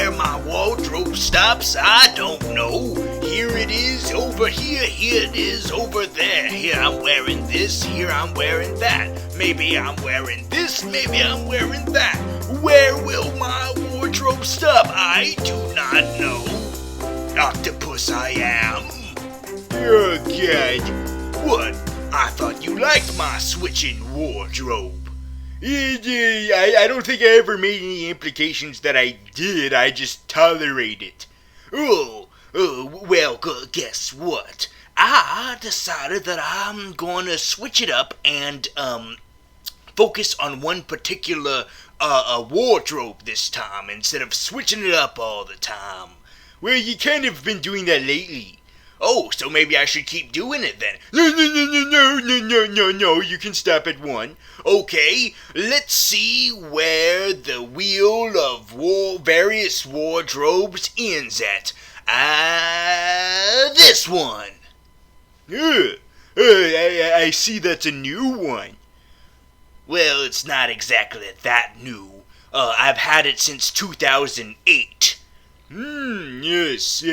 where my wardrobe stops, I don't know. Here it is over here it is over there. Here I'm wearing this, here I'm wearing that. Maybe I'm wearing this, maybe I'm wearing that. Where will my wardrobe stop? I do not know. Octopus I am. Oh God. What? I thought you liked my switching wardrobe. I don't think I ever made any implications that I did. I just tolerate it. Well, guess what? I decided that I'm going to switch it up and focus on one particular wardrobe this time instead of switching it up all the time. Well, you kind of been doing that lately. Oh, so maybe I should keep doing it then. No, you can stop at one. Okay, let's see where the wheel of various wardrobes ends at. This one. I see that's a new one. Well, it's not exactly that new. I've had it since 2008. Yes,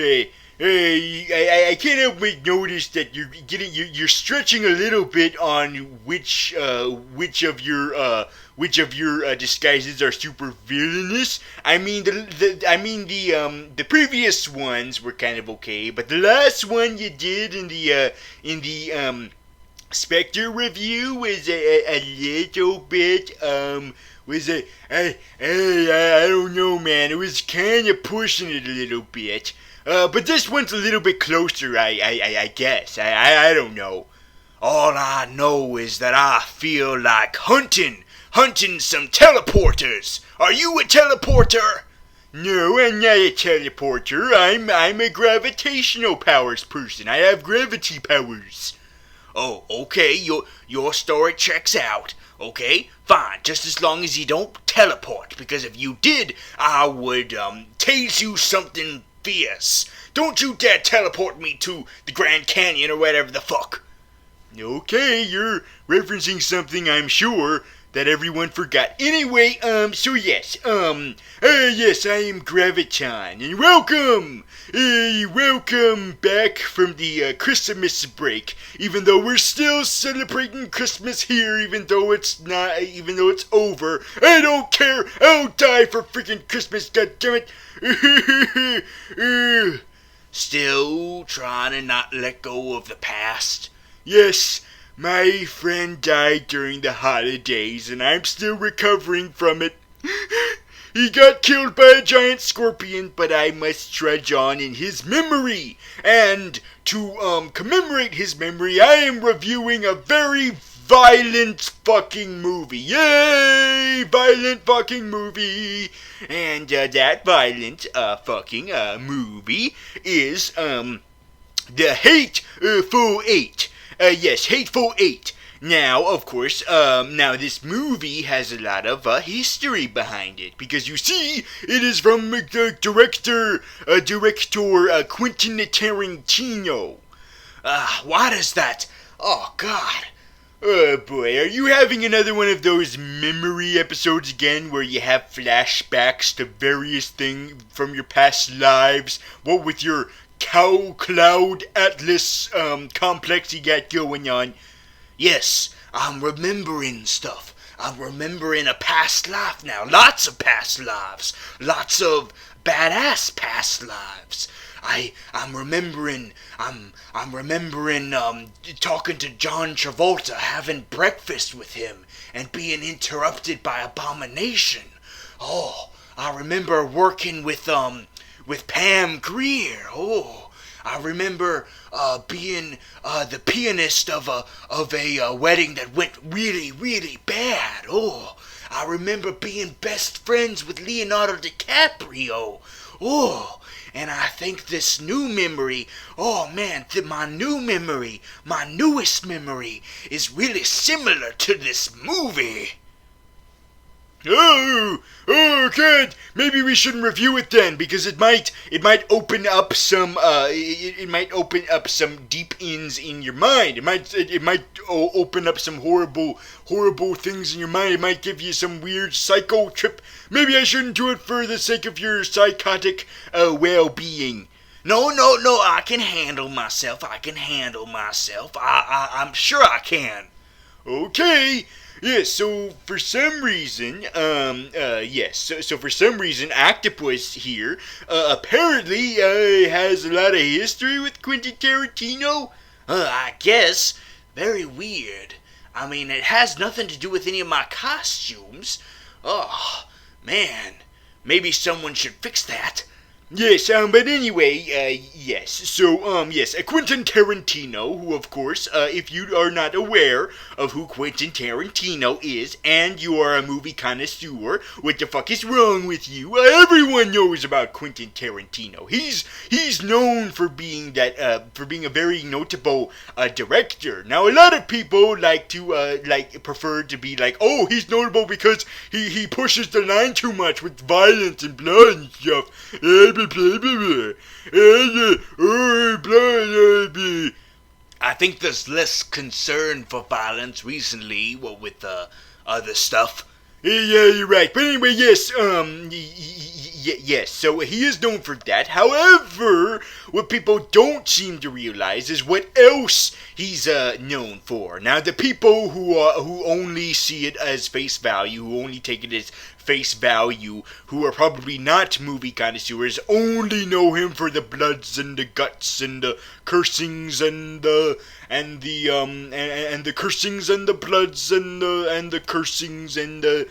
I can't help but notice that you're stretching a little bit on which of your disguises are super villainous. I mean the previous ones were kind of okay, but the last one you did in the Spectre review was a little bit I don't know, man. It was kind of pushing it a little bit. But this one's a little bit closer, I guess. I don't know. All I know is that I feel like hunting some teleporters. Are you a teleporter? No, I'm not a teleporter. I'm a gravitational powers person. I have gravity powers. Oh, okay. Your story checks out. Okay, fine. Just as long as you don't teleport, because if you did, I would tase you something fierce. Don't you dare teleport me to the Grand Canyon or whatever the fuck. Okay, you're referencing something, I'm sure, that everyone forgot. Anyway, yes, yes, I am Graviton, and welcome back from the Christmas break. Even though we're still celebrating Christmas here, even though it's over, I don't care. I'll die for freaking Christmas, goddammit. Still trying to not let go of the past? Yes, my friend died during the holidays, and I'm still recovering from it. He got killed by a giant scorpion, but I must trudge on in his memory. And to commemorate his memory, I am reviewing a very violent fucking movie. Yay! Violent fucking movie. And that violent fucking movie is the Hateful Eight. Yes, Hateful Eight. Now, of course, this movie has a lot of history behind it, because you see, it is from the director Quentin Tarantino. What is that? Oh, God. Oh, boy, are you having another one of those memory episodes again, where you have flashbacks to various things from your past lives? What with your Cow Cloud Atlas complex you got going on? Yes, I'm remembering stuff. I'm remembering a past life now. Lots of past lives. Lots of badass past lives. I'm remembering talking to John Travolta, having breakfast with him, and being interrupted by Abomination. Oh, I remember working with Pam Grier. Oh, I remember being the pianist of a wedding that went really, really bad. Oh, I remember being best friends with Leonardo DiCaprio. Oh, and I think this new memory, oh man, my newest memory, is really similar to this movie. Good. Maybe we shouldn't review it then, because it might open up some it might open up some deep ends in your mind. It might open up some horrible things in your mind. It might give you some weird psycho trip. Maybe I shouldn't do it for the sake of your psychotic well-being. No, I can handle myself. I'm sure I can. Okay. Yes, so for some reason, so for some reason, Octopus here, apparently, has a lot of history with Quentin Tarantino. I guess. Very weird. I mean, it has nothing to do with any of my costumes. Oh, man. Maybe someone should fix that. Yes, but anyway, yes. So, yes, Quentin Tarantino, who, of course, if you are not aware of who Quentin Tarantino is, and you are a movie connoisseur, what the fuck is wrong with you? Everyone knows about Quentin Tarantino. He's known for being a very notable director. Now, a lot of people like to, prefer to be like, oh, he's notable because he pushes the line too much with violence and blood and stuff. I think there's less concern for violence recently, with the other stuff. Yeah, you're right. But anyway, yes, yes, so he is known for that. However, what people don't seem to realize is what else he's known for. Now, the people who only see it as face value, who only take it as face value, who are probably not movie connoisseurs, only know him for the bloods and the guts and the cursings and the cursings and the bloods and the cursings and the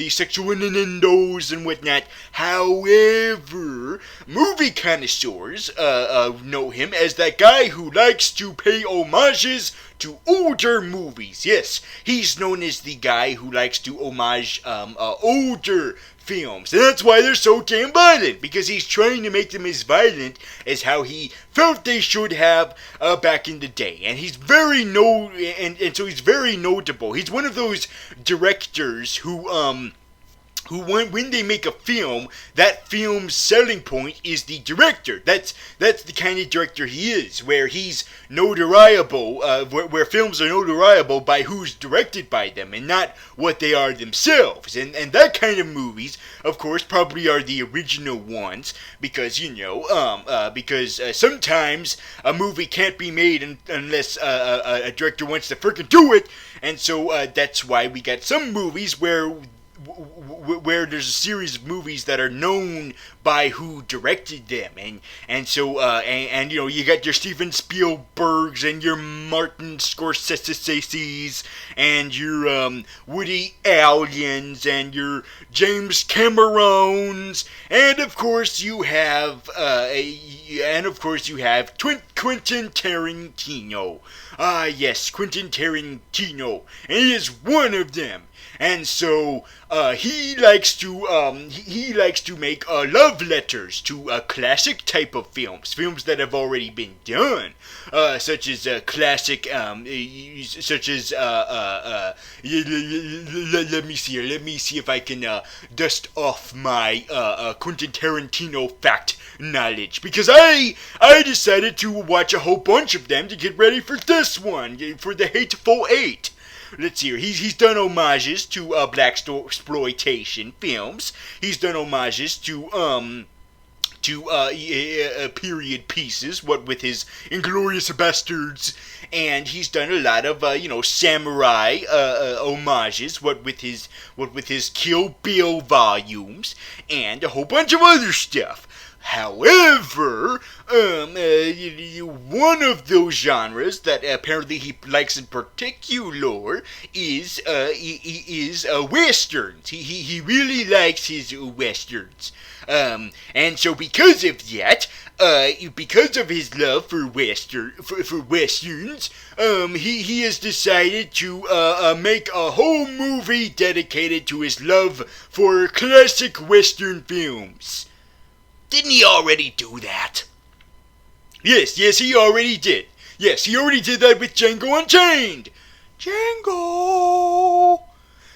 sexual innuendos and whatnot. However, movie connoisseurs know him as that guy who likes to pay homages to older movies. Yes, he's known as the guy who likes to homage older films. And that's why they're so damn violent, because he's trying to make them as violent as how he felt they should have back in the day. And he's very so he's very notable. He's one of those directors who when they make a film, that film's selling point is the director. That's the kind of director he is, where he's notariable, where films are notariable by who's directed by them and not what they are themselves. And that kind of movies, of course, probably are the original ones, because, sometimes a movie can't be made unless a director wants to frickin' do it. And so that's why we got some movies where there's a series of movies that are known by who directed them, and so you got your Steven Spielbergs and your Martin Scorsese's and your Woody Allens and your James Camerons, and of course you have Quentin Tarantino. Yes, Quentin Tarantino, and he is one of them. And so he likes to make love letters to classic type of films that have already been done, such as classic, let me see if I can dust off my Quentin Tarantino fact knowledge, because I decided to watch a whole bunch of them to get ready for this one, for the Hateful Eight. Let's see here. He's done homages to blaxploitation films. He's done homages to period pieces, what with his Inglourious Bastards, and he's done a lot of samurai homages, what with his Kill Bill volumes, and a whole bunch of other stuff. However, one of those genres that apparently he likes in particular is westerns. He really likes his westerns. And so because of that, because of his love for westerns, he has decided to make a whole movie dedicated to his love for classic western films. Didn't he already do that? Yes, he already did. Yes, he already did that with Django Unchained. Django!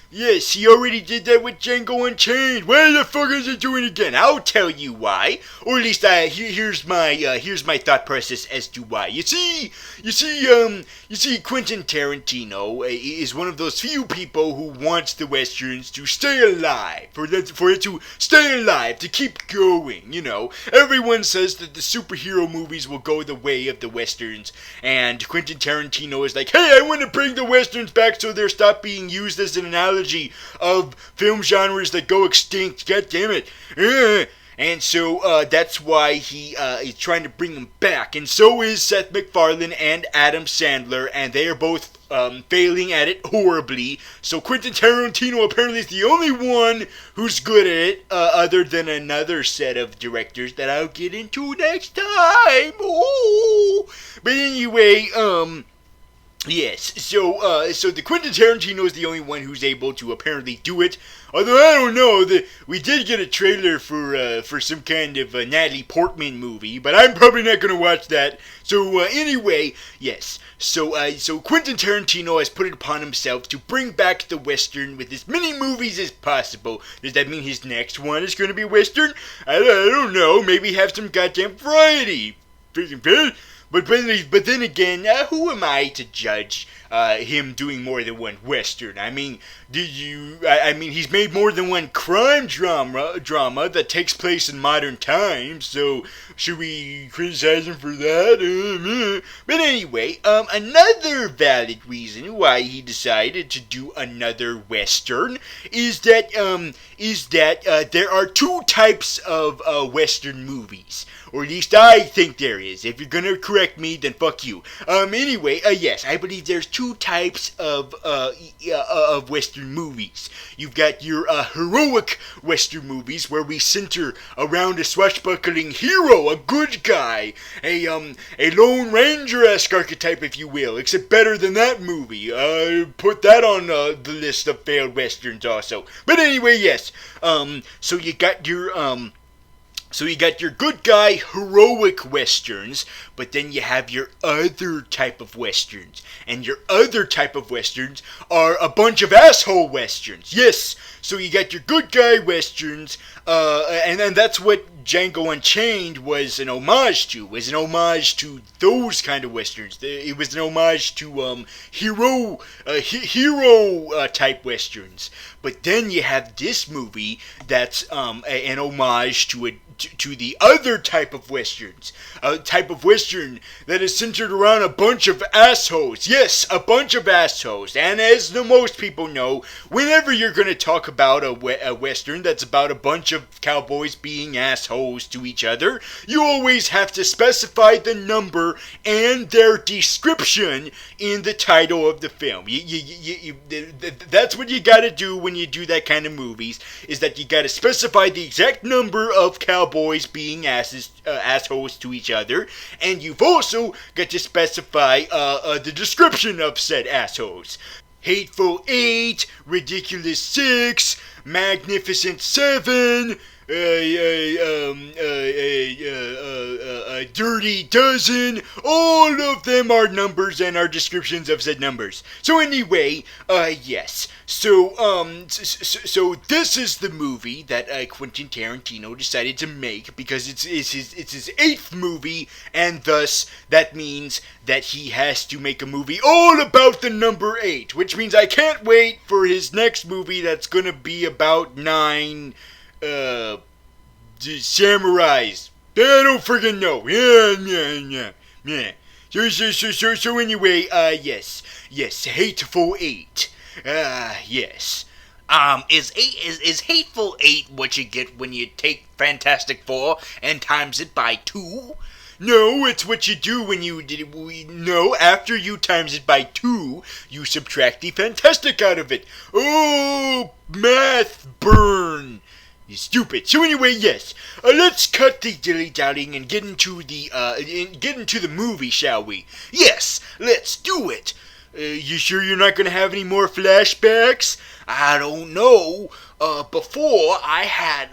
Yes, he already did that with Django Unchained. Why the fuck is he doing it again? I'll tell you why. Or at least here's my thought process as to why. You see, Quentin Tarantino is one of those few people who wants the westerns to stay alive, for it to stay alive, to keep going. You know, everyone says that the superhero movies will go the way of the westerns, and Quentin Tarantino is like, hey, I want to bring the westerns back so they're stopped being used as an analogy of film genres that go extinct. God damn it. And so that's why he is trying to bring them back. And so is Seth MacFarlane and Adam Sandler, and they are both failing at it horribly. So Quentin Tarantino apparently is the only one who's good at it, other than another set of directors that I'll get into next time. Ooh. But anyway, yes, so the Quentin Tarantino is the only one who's able to apparently do it. Although I don't know, we did get a trailer for some kind of Natalie Portman movie, but I'm probably not gonna watch that. So anyway, yes, so Quentin Tarantino has put it upon himself to bring back the Western with as many movies as possible. Does that mean his next one is gonna be Western? I don't know. Maybe have some goddamn variety. Freaking bitch. But then again, who am I to judge him doing more than one Western? I mean, he's made more than one crime drama that takes place in modern times, so should we criticize him for that? But anyway, another valid reason why he decided to do another Western is that there are two types of Western movies. Or at least I think there is. If you're gonna correct me, then fuck you. Anyway, yes, I believe there's two types of Western movies. You've got your heroic Western movies where we center around a swashbuckling hero, a good guy, a Lone Ranger-esque archetype, if you will, except better than that movie. Put that on the list of failed Westerns also. But anyway, yes. So you got your good guy heroic Westerns, but then you have your other type of Westerns. And your other type of Westerns are a bunch of asshole Westerns. Yes, so you got your good guy Westerns, and that's what Django Unchained was an homage to. Was an homage to those kind of Westerns. It was an homage to hero type Westerns. But then you have this movie that's an homage to the other type of Westerns. A type of Western that is centered around a bunch of assholes. Yes, a bunch of assholes. And as most people know, whenever you're going to talk about a Western that's about a bunch of cowboys being assholes to each other, you always have to specify the number and their description in the title of the film. That's what you got to do when you do that kind of movies, is that you got to specify the exact number of cowboys being assholes to each other, and you've also got to specify the description of said assholes. Hateful 8, Ridiculous 6, Magnificent 7, Dirty Dozen. All of them are numbers and are descriptions of said numbers. So anyway, yes. So this is the movie that Quentin Tarantino decided to make because it's his 8th movie, and thus that means that he has to make a movie all about the number 8, which means I can't wait for his next movie that's gonna be about 9 samurais. I don't friggin' know. Yeah. So anyway, yes, Hateful 8. Yes. Is Hateful 8 what you get when you take Fantastic Four and times it by 2? No, it's what you do when after you times it by 2, you subtract the fantastic out of it. Oh, math burn. You're stupid. So anyway, yes. Let's cut the dilly-dallying and get into the movie, shall we? Yes, let's do it. You sure you're not going to have any more flashbacks? I don't know. before I had,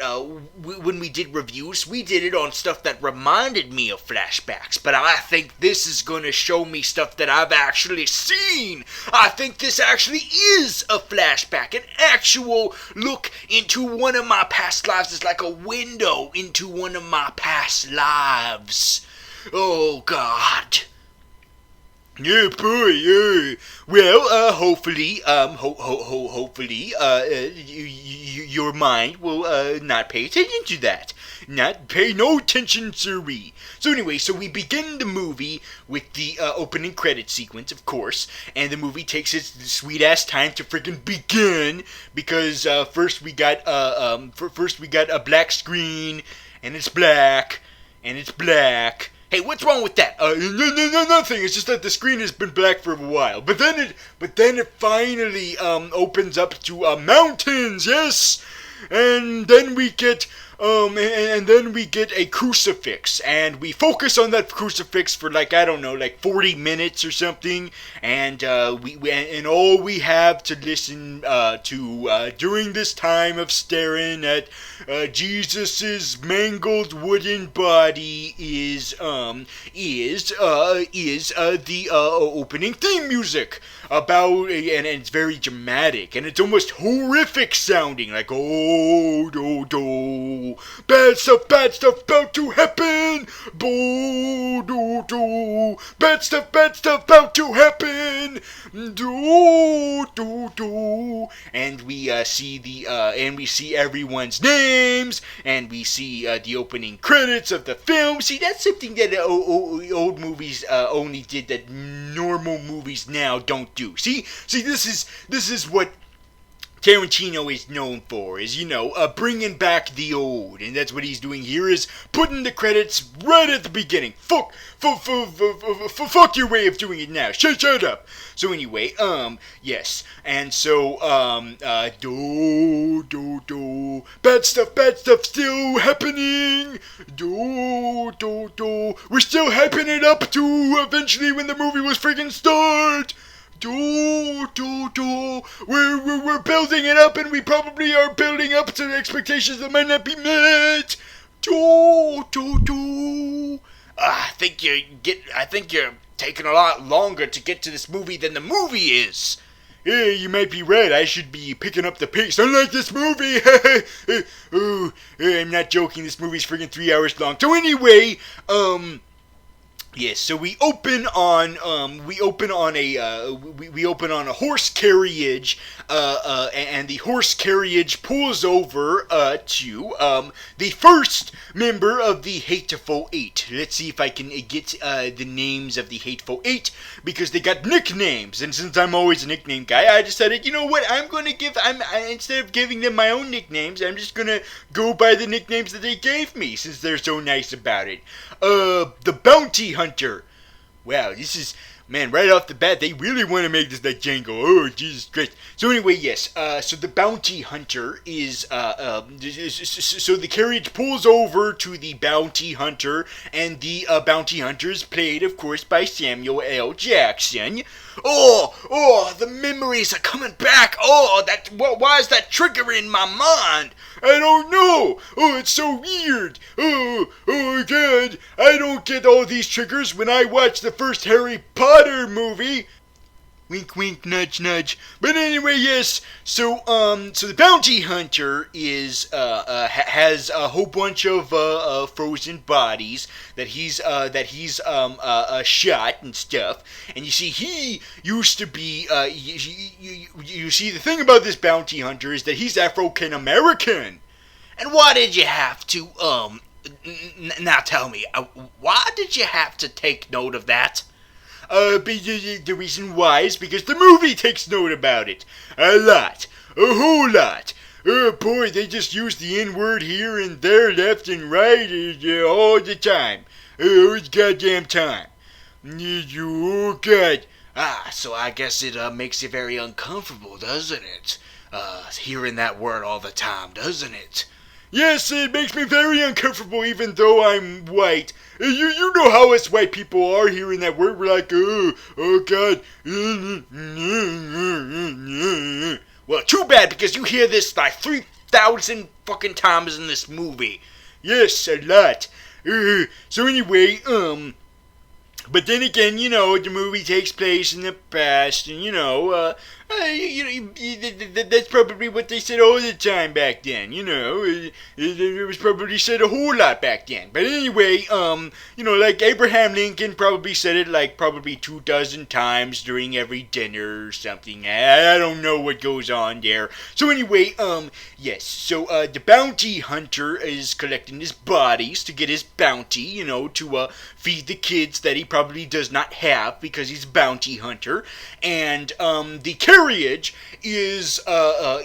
when we did reviews, we did it on stuff that reminded me of flashbacks, but I think this is gonna show me stuff that I've actually seen. I think this actually is a flashback, an actual look into one of my past lives. It's like a window into one of my past lives. Oh, God. Yeah, boy, yeah. Well, hopefully, hopefully, your mind will, not pay attention to that. Not pay no attention, sirree. So anyway, so we begin the movie with the, opening credit sequence, of course, and the movie takes its sweet-ass time to freaking begin, because, first we got a black screen, and it's black, Hey, what's wrong with that? No, nothing. It's just that the screen has been black for a while. But then it finally opens up to mountains, yes. And then we get a crucifix, and we focus on that crucifix for like, I don't know, like 40 minutes or something, and and all we have to listen to during this time of staring at Jesus's mangled wooden body is the opening theme music about, and it's very dramatic, and it's almost horrific sounding, like, oh, do, bad stuff about to happen, do, bad stuff about to happen, do, and we see everyone's names, and we see the opening credits of the film. See, that's something that old movies only did that normal movies now don't do. See, this is what Tarantino is known for, is, bringing back the old, and that's what he's doing here, is putting the credits right at the beginning. Fuck your way of doing it now. Shut up. So anyway, yes, and so, bad stuff still happening. We're still hyping it up to eventually when the movie was freaking start. We're building it up, and we probably are building up to expectations that might not be met. I think you're taking a lot longer to get to this movie than the movie is. Yeah, you might be right. I should be picking up the pace. Unlike this movie. Ooh, I'm not joking. This movie's freaking 3 hours long. So anyway, yes, so we open on a horse carriage, and the horse carriage pulls over to the first member of the Hateful Eight. Let's see if I can get the names of the Hateful Eight, because they got nicknames, and since I'm always a nickname guy, I decided, you know what, instead of giving them my own nicknames, I'm just gonna go by the nicknames that they gave me, since they're so nice about it. The Bounty Hunter. Wow, this is, man, right off the bat, they really want to make this like Django. Oh, Jesus Christ. So anyway, yes, so the Bounty Hunter is, so the carriage pulls over to the Bounty Hunter, and the Bounty Hunter is played, of course, by Samuel L. Jackson. Oh, the memories are coming back. Why is that triggering my mind? I don't know. Oh, it's so weird. Oh, God. I don't get all these triggers when I watch the first Harry Potter movie. Wink, wink, nudge, nudge. But anyway, yes. So the Bounty Hunter has a whole bunch of frozen bodies that he's shot and stuff. And you see, he used to be. You see, the thing about this Bounty Hunter is that he's African American. And why did you have to now tell me, why did you have to take note of that? The reason why is because the movie takes note about it. A lot. A whole lot. Oh boy, they just use the N-word here and there, left and right, all the time. All the goddamn time. Oh God. So I guess it makes you very uncomfortable, doesn't it? Hearing that word all the time, doesn't it? Yes, it makes me very uncomfortable even though I'm white. You know how us white people are hearing that word. We're like, oh God. Well, too bad, because you hear this like 1,000 fucking times in this movie. Yes, a lot. So anyway, but then again, the movie takes place in the past, and that's probably what they said all the time back then. It was probably said a whole lot back then. But anyway, like Abraham Lincoln probably said it like probably 2,000 times during every dinner or something. I don't know what goes on there. So anyway, yes. So the bounty hunter is collecting his bodies to get his bounty, to feed the kids that he probably does not have because he's a bounty hunter. And the carriage is the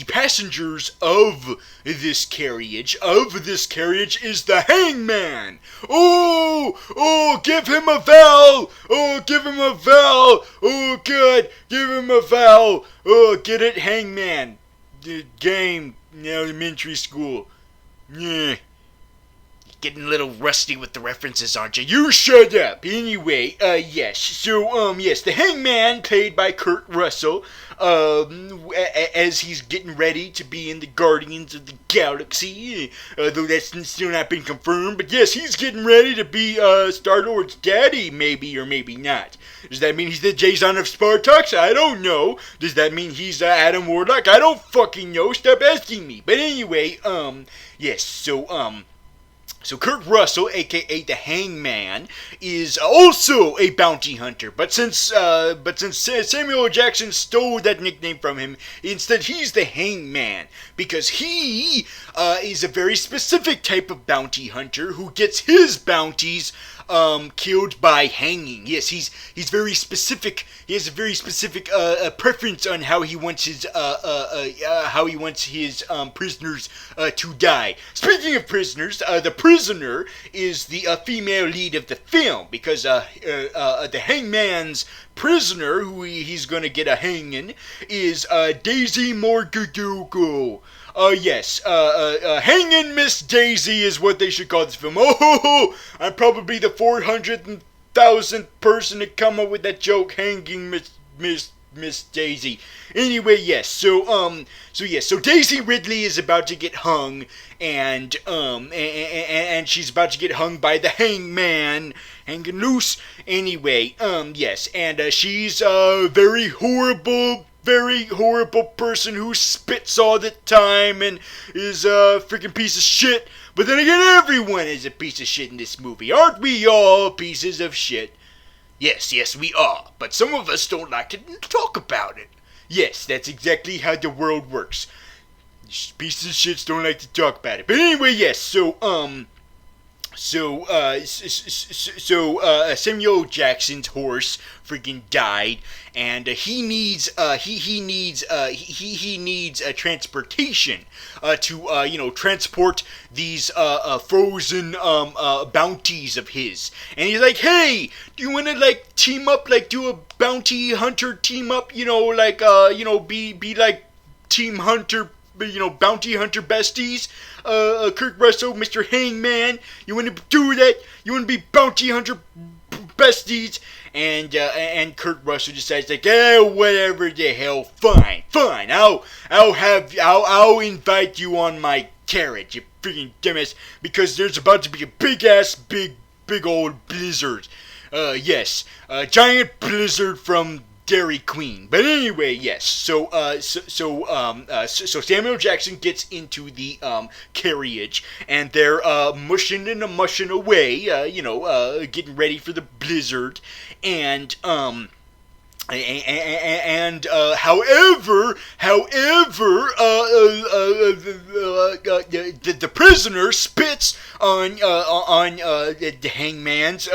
passengers of this carriage is the hangman. Oh, give him a vowel. Oh, give him a vowel. Oh, good, give him a vowel. Oh, get it, hangman. The game in elementary school. Yeah. Getting a little rusty with the references, aren't you? You shut up. Anyway, yes. So, yes, the hangman, played by Kurt Russell, as he's getting ready to be in the Guardians of the Galaxy, though that's still not been confirmed, but yes, he's getting ready to be, Star-Lord's daddy, maybe or maybe not. Does that mean he's the Jason of Spartax? I don't know. Does that mean he's, Adam Warlock? I don't fucking know. Stop asking me. But anyway, yes, So Kurt Russell, aka the Hangman, is also a bounty hunter. But since Samuel L. Jackson stole that nickname from him, instead he's the Hangman because he is a very specific type of bounty hunter who gets his bounties killed by hanging. Yes, he's very specific. He has a very specific preference on how he wants his prisoners to die. Speaking of prisoners, the prisoner is the female lead of the film because the hangman's prisoner, who he's gonna get a hanging, is Daisy Morgadogo. Yes, Hangin' Miss Daisy is what they should call this film. Oh, I'm probably the 400,000th person to come up with that joke, Hanging Miss Daisy. Anyway, yes, so Daisy Ridley is about to get hung, and she's about to get hung by the hangman, hanging loose. Anyway, yes, and she's a very horrible person who spits all the time and is a freaking piece of shit. But then again, everyone is a piece of shit in this movie. Aren't we all pieces of shit? Yes, we are. But some of us don't like to talk about it. Yes, that's exactly how the world works. Pieces of shits don't like to talk about it. But anyway, yes, Samuel Jackson's horse freaking died, and he needs transportation to transport these frozen bounties of his. And he's like, hey, do you want to team up, do a bounty hunter team up, be like Team Hunter, bounty hunter besties? Kurt Russell, Mr. Hangman, you want to do that? You want to be bounty hunter besties? And Kurt Russell decides whatever the hell, fine. I'll invite you on my carriage, you freaking dumbass, because there's about to be a big old blizzard. Yes, a giant blizzard from Dairy Queen. But anyway, yes. So Samuel Jackson gets into the carriage, and they're mushing and mushing away, getting ready for the blizzard, and the prisoner spits on the hangman's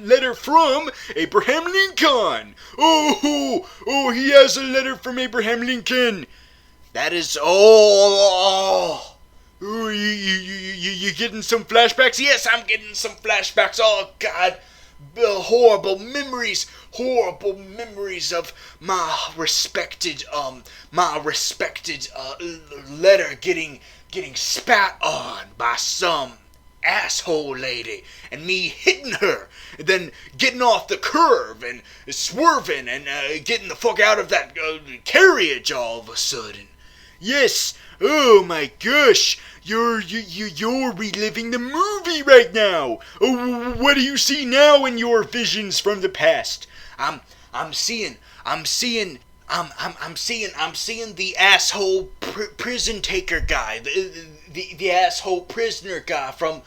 letter from Abraham Lincoln. Oh, he has a letter from Abraham Lincoln. That is all. Ooh, you getting some flashbacks? Yes, I'm getting some flashbacks. Oh God. Horrible memories of my respected letter getting spat on by some asshole lady and me hitting her and then getting off the curve and swerving and getting the fuck out of that carriage all of a sudden. Yes. Oh my gosh. You're reliving the movie right now. Oh, what do you see now in your visions from the past? I'm seeing the asshole prison taker guy, the asshole prisoner guy from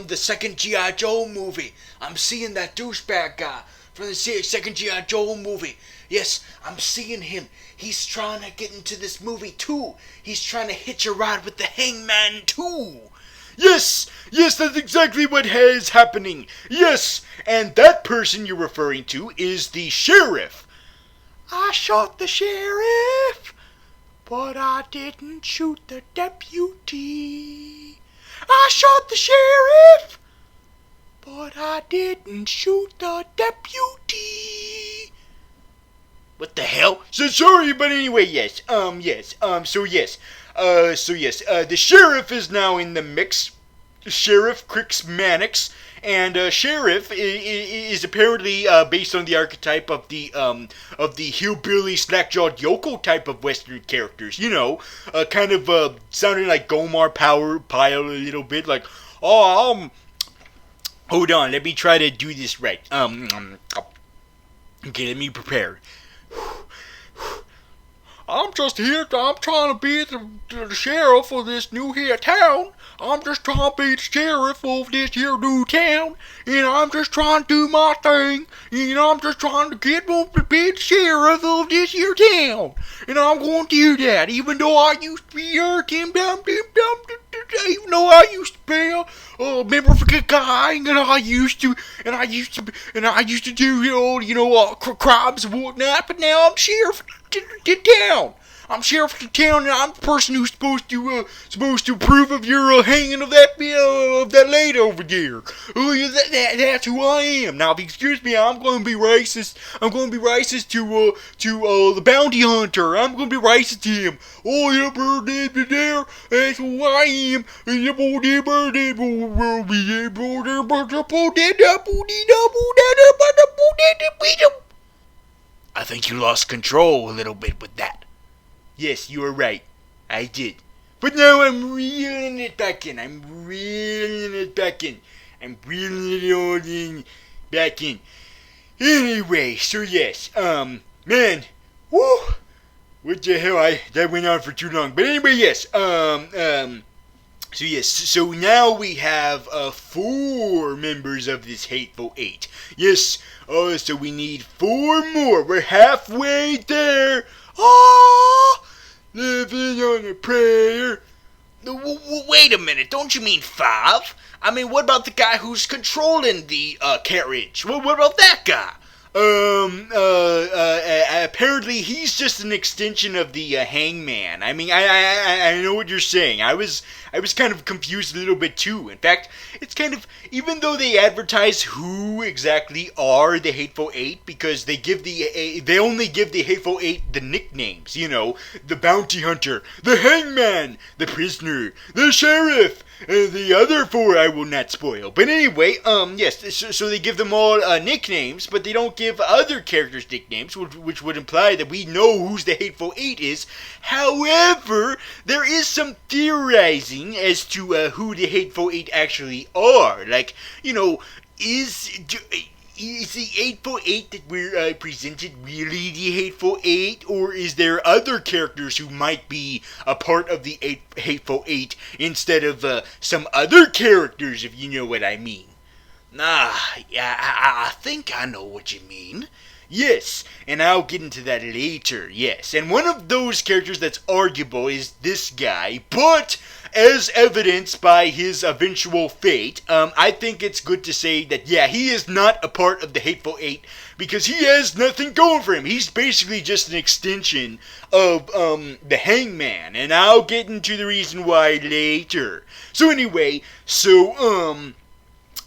the second G.I. Joe movie. I'm seeing that douchebag guy from the second G.I. Joe movie. Yes, I'm seeing him. He's trying to get into this movie too. He's trying to hitch a ride with the Hangman too. Yes, that's exactly what is happening. Yes, and that person you're referring to is the sheriff. I shot the sheriff, but I didn't shoot the deputy. I shot the sheriff, but I didn't shoot the deputy. What the hell? So sorry, but anyway, yes. The sheriff is now in the mix. Sheriff Crix Mannix, and Sheriff is apparently based on the archetype of the hillbilly slack-jawed yokel type of Western characters. You know, kind of sounding like Gomar Pyle a little bit, like, hold on, let me try to do this right. Okay, let me prepare. I'm just here, I'm trying to be the sheriff of this new here town. I'm just trying to be the sheriff of this here new town. And I'm just trying to do my thing. And I'm just trying to get to be the sheriff of this here town. And I'm going to do that, even though I used to be even though I used to be a member of the gang, and I used to do crimes and whatnot. But now I'm sheriff of the town. I'm sheriff of the town, and I'm the person who's supposed to approve of your hanging of that lady over there. That's who I am. Now, if you excuse me, I'm going to be racist. I'm going to be racist to the bounty hunter. I'm going to be racist to him. Oh, yeah, birthday there. That's who I am. I think you lost control a little bit with that. Yes, you are right. I did. But now I'm reeling it back in. I'm reeling it all back in. Anyway, so yes, man, whoo, what the hell, that went on for too long. But anyway, yes, so now we have 4 members of this Hateful 8. Yes, so we need 4 more. We're halfway there. Living on a prayer. Wait a minute, don't you mean 5? I mean, what about the guy who's controlling the carriage? What about that guy? Apparently he's just an extension of the Hangman. I mean, I know what you're saying. I was kind of confused a little bit too. In fact, it's kind of, even though they advertise who exactly are the Hateful 8, because they only give the Hateful 8 the nicknames, you know, the bounty hunter, the hangman, the prisoner, the sheriff, the other 4 I will not spoil. But anyway, yes, so they give them all nicknames, but they don't give other characters nicknames, which would imply that we know who's the Hateful 8 is. However, there is some theorizing as to who the Hateful 8 actually are. Like, you know, is the Hateful 8 that we're presented really the Hateful 8? Or is there other characters who might be a part of the Hateful 8 instead of some other characters, if you know what I mean? I think I know what you mean. Yes, and I'll get into that later, yes. And one of those characters that's arguable is this guy, but as evidenced by his eventual fate, I think it's good to say that, yeah, he is not a part of the Hateful 8 because he has nothing going for him. He's basically just an extension of the Hangman, and I'll get into the reason why later. So anyway,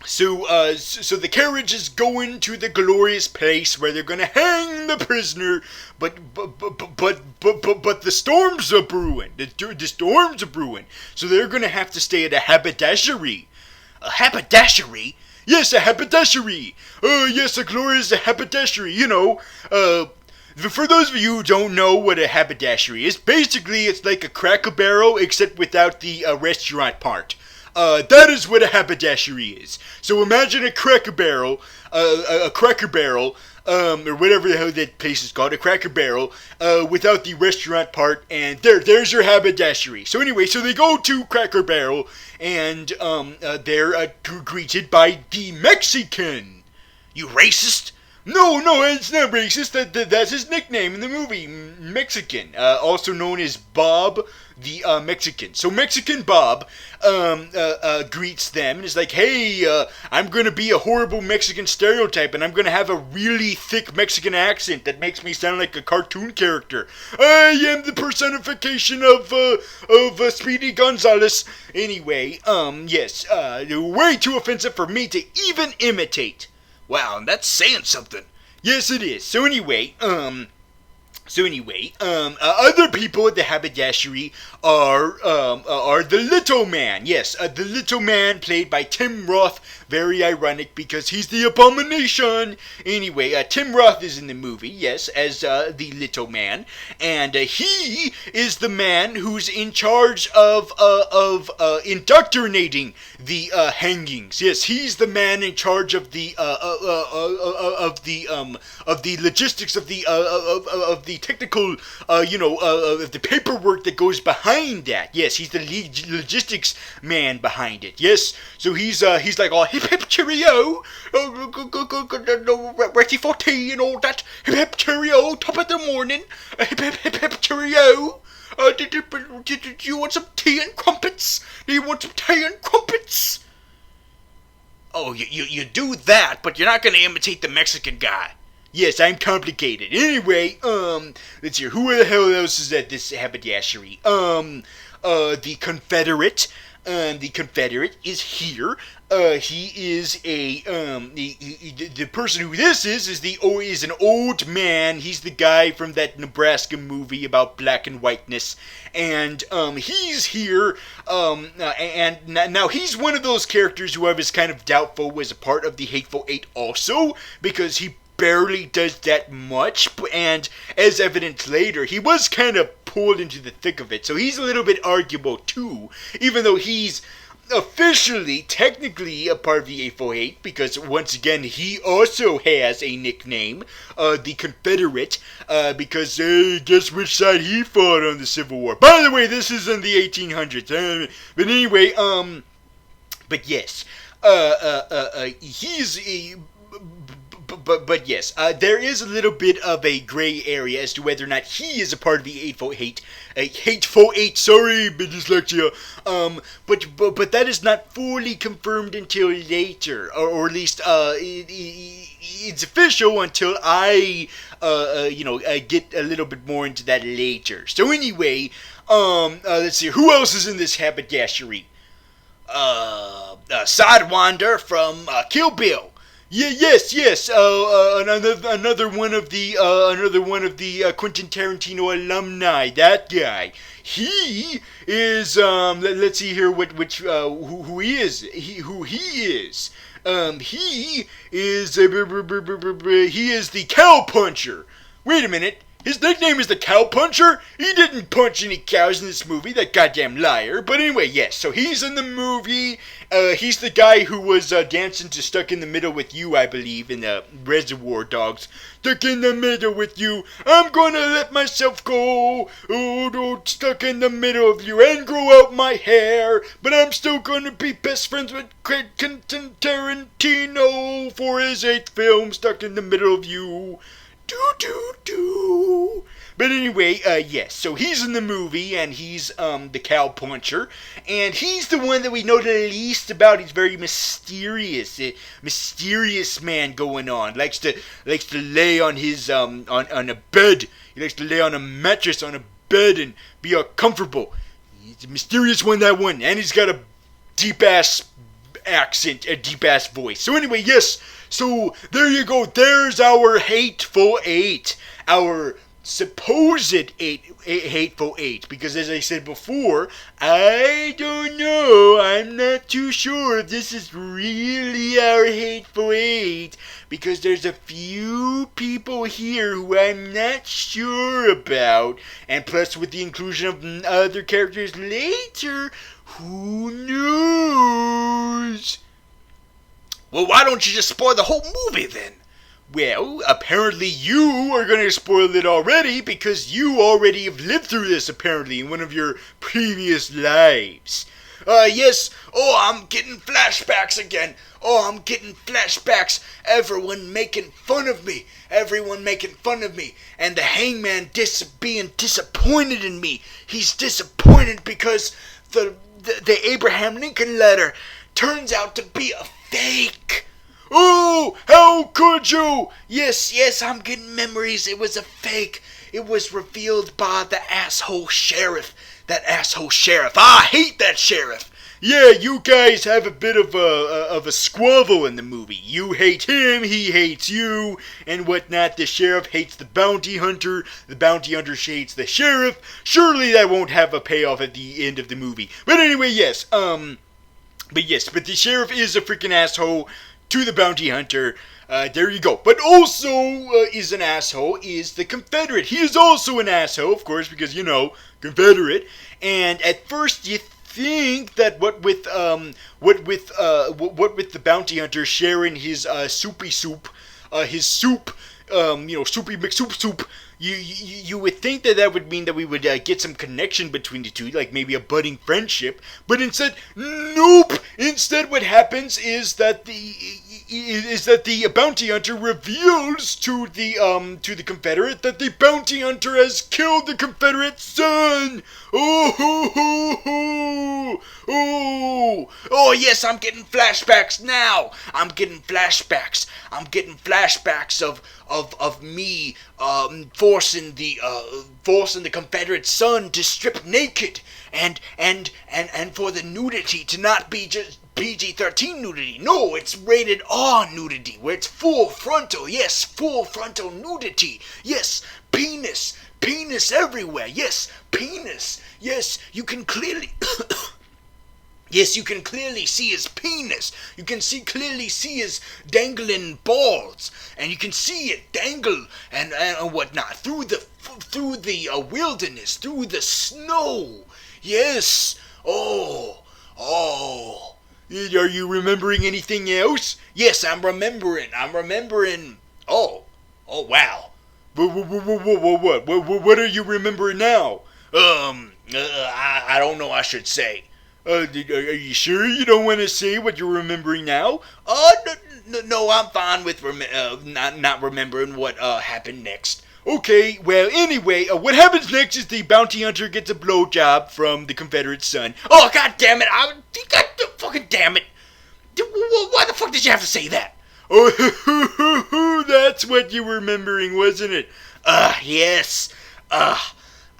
So the carriage is going to the glorious place where they're gonna hang the prisoner, but the storms are brewing. The storms are brewing, so they're gonna have to stay at a haberdashery. A haberdashery? Yes, a haberdashery. Yes, a glorious haberdashery. For those of you who don't know what a haberdashery is, basically it's like a Cracker Barrel except without the restaurant part. That is what a haberdashery is. So imagine a Cracker Barrel, or whatever the hell that place is called, a Cracker Barrel, without the restaurant part, and there's your haberdashery. So anyway, so they go to Cracker Barrel, and they're greeted by the Mexican. You racist? No, it's not racist. That's his nickname in the movie, Mexican, also known as Bob the Mexican. So Mexican Bob greets them and is like, hey, I'm going to be a horrible Mexican stereotype, and I'm going to have a really thick Mexican accent that makes me sound like a cartoon character. I am the personification of Speedy Gonzales. Anyway, yes, way too offensive for me to even imitate. Wow, that's saying something. Yes, it is. So anyway, other people at the haberdashery are the Little Man. Yes, the Little Man played by Tim Roth. Very ironic because he's the Abomination. Anyway, Tim Roth is in the movie, yes, as the Little Man, and he is the man who's in charge of indoctrinating the hangings. Yes, he's the man in charge of the logistics of the technical, of the paperwork that goes behind that. Yes, he's the logistics man behind it. Yes, so he's like, oh, hip hip cheerio, ready for tea and all that. Hip hip cheerio, top of the morning. Hip hip hip hip cheerio. Do you want some tea and crumpets? Do you want some tea and crumpets? Oh, you do that, but you're not gonna imitate the Mexican guy. Yes, I'm complicated. Anyway, let's see, who the hell else is at this haberdashery? The Confederate. The Confederate is here. He is the person who this is an old man. He's the guy from that Nebraska movie about black and whiteness, and he's here. And now he's one of those characters who I was kind of doubtful was a part of the Hateful Eight also, because he barely does that much, and as evidenced later, he was kind of pulled into the thick of it, so he's a little bit arguable too, even though he's officially, technically a part of the Hateful Eight, because once again, he also has a nickname, the Confederate, because guess which side he fought on the Civil War. By the way, this is in the 1800s, but anyway, but yes, he's a... But yes, there is a little bit of a gray area as to whether or not he is a part of the Hateful Eight. Sorry, dyslexia. But that is not fully confirmed until later, or at least it's official until I get a little bit more into that later. So anyway, let's see, who else is in this haberdashery? Sidewinder from Kill Bill. Yes. Another one of the Quentin Tarantino alumni. That guy. He is let's see here who he is. He is the Cow Puncher. Wait a minute. His nickname is the Cow Puncher? He didn't punch any cows in this movie, that goddamn liar. But anyway, yes, so he's in the movie. He's the guy who was dancing to Stuck in the Middle with You, I believe, in the Reservoir Dogs. Stuck in the middle with you. I'm gonna let myself go. Oh, stuck in the middle of you and grow out my hair. But I'm still gonna be best friends with Quentin Tarantino for his 8th film, Stuck in the Middle of You. But anyway, yes, so he's in the movie, and he's the Cow Puncher, and he's the one that we know the least about. He's very mysterious man going on. Likes to lay on his on a bed. He likes to lay on a mattress on a bed and be all comfortable. He's a mysterious one, that one, and he's got a deep ass accent, a deep ass voice. So anyway, yes. So there you go. There's our Hateful Eight. Our supposed Hateful Eight, because as I said before, I don't know, I'm not too sure if this is really our Hateful Eight, because there's a few people here who I'm not sure about, and plus with the inclusion of other characters later, who knows? Well, why don't you just spoil the whole movie then? Well, apparently you are going to spoil it already because you already have lived through this, apparently, in one of your previous lives. Yes. Oh, I'm getting flashbacks again. Oh, I'm getting flashbacks. Everyone making fun of me. And the hangman being disappointed in me. He's disappointed because the Abraham Lincoln letter turns out to be a fake. Oh, how could you? Yes, I'm getting memories. It was a fake. It was revealed by the asshole sheriff. That asshole sheriff. I hate that sheriff. Yeah, you guys have a bit of a squabble in the movie. You hate him, he hates you, and whatnot. The sheriff hates the bounty hunter hates the sheriff. Surely that won't have a payoff at the end of the movie. But anyway, yes, but the sheriff is a freaking asshole to the bounty hunter. There you go. But also is an asshole is the Confederate. He is also an asshole, of course, because, Confederate. And at first you think that what with the bounty hunter sharing his soupy soup, his soup, soupy McSoup, you would think that would mean that we would get some connection between the two, like maybe a budding friendship. But instead, nope. Instead, what happens is that the bounty hunter reveals to the Confederate that the bounty hunter has killed the Confederate son. Oh, yes, I'm getting flashbacks now. I'm getting flashbacks of me forcing the Confederate son to strip naked and for the nudity to not be just PG-13 nudity. No, it's rated R nudity, where it's full frontal. Yes, full frontal nudity. Yes, penis everywhere. Yes, penis. Yes, you can clearly Yes, you can clearly see his penis. You can clearly see his dangling balls, and you can see it dangle and whatnot through the wilderness, through the snow. Yes. Oh. Are you remembering anything else? Yes, I'm remembering. Oh, wow. What are you remembering now? I don't know. I should say. Are you sure you don't want to say what you're remembering now? No, I'm fine with not remembering what happened next. Okay, well, anyway, what happens next is the bounty hunter gets a blowjob from the Confederate son. Oh, god damn it! Fucking damn it! Why the fuck did you have to say that? Oh, that's what you were remembering, wasn't it? Yes. I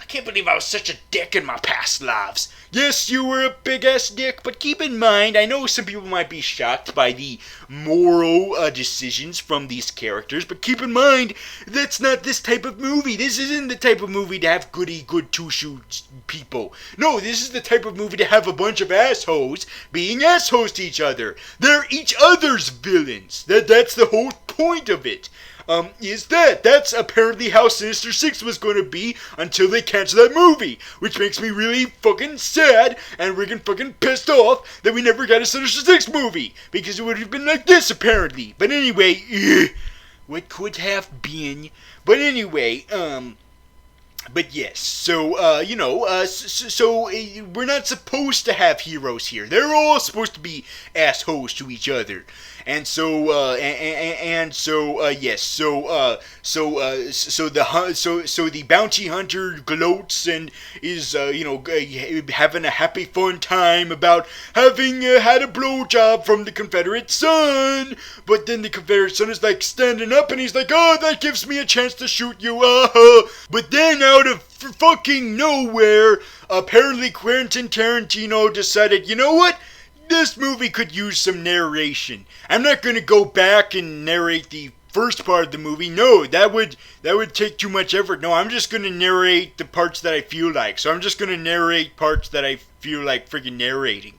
can't believe I was such a dick in my past lives. Yes, you were a big-ass dick, but keep in mind, I know some people might be shocked by the moral decisions from these characters, but keep in mind, that's not this type of movie. This isn't the type of movie to have good two-shoes people. No, this is the type of movie to have a bunch of assholes being assholes to each other. They're each other's villains. That's the whole point of it. That's apparently how Sinister Six was going to be until they canceled that movie, which makes me really fucking sad and freaking fucking pissed off that we never got a Sinister Six movie, because it would have been like this apparently. But anyway, what could have been? But anyway, but yes, so, we're not supposed to have heroes here. They're all supposed to be assholes to each other. And so the bounty hunter gloats and is, having a happy fun time about having had a blowjob from the Confederate son. But then the Confederate son is like standing up and he's like, oh, that gives me a chance to shoot you. But then out of fucking nowhere, apparently Quentin Tarantino decided, you know what? This movie could use some narration. I'm not going to go back and narrate the first part of the movie. No, that would take too much effort. No, I'm just gonna narrate the parts that I feel like. So I'm just gonna narrate parts that I feel like friggin' narrating.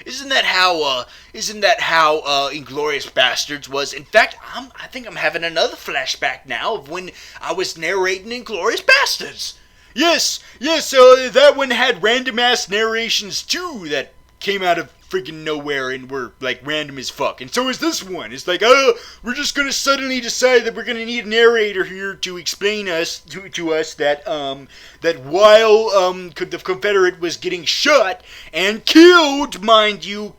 Isn't that how Inglourious Bastards was? In fact, I think I'm having another flashback now of when I was narrating Inglourious Bastards. Yes, that one had random ass narrations too that came out of freaking nowhere and were like random as fuck. And so is this one. It's like, we're just gonna suddenly decide that we're gonna need a narrator here to explain to us that while the Confederate was getting shot and killed, mind you,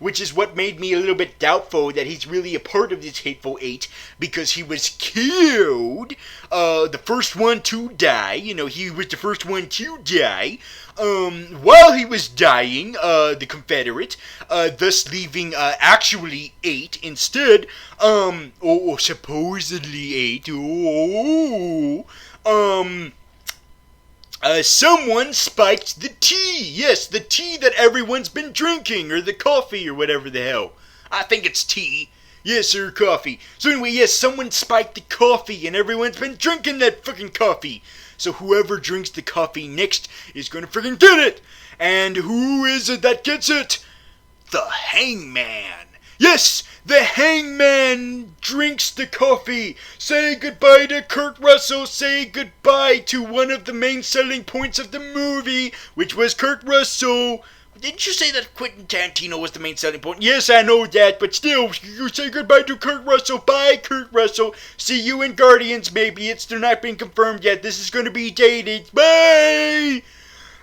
which is what made me a little bit doubtful that he's really a part of this Hateful Eight, because he was killed, the first one to die. You know, he was the first one to die. While he was dying, the Confederate, thus leaving actually 8 instead, supposedly 8, someone spiked the tea. Yes, the tea that everyone's been drinking, or the coffee, or whatever the hell. I think it's tea. Yes, sir, coffee. So anyway, yes, someone spiked the coffee, and everyone's been drinking that fucking coffee. So whoever drinks the coffee next is gonna freaking get it! And who is it that gets it? The Hangman! Yes! The Hangman drinks the coffee! Say goodbye to Kurt Russell! Say goodbye to one of the main selling points of the movie, which was Kurt Russell! Didn't you say that Quentin Tarantino was the main selling point? Yes, I know that, but still, you say goodbye to Kurt Russell. Bye, Kurt Russell. See you in Guardians, maybe. It's still not been confirmed yet. This is going to be dated. Bye!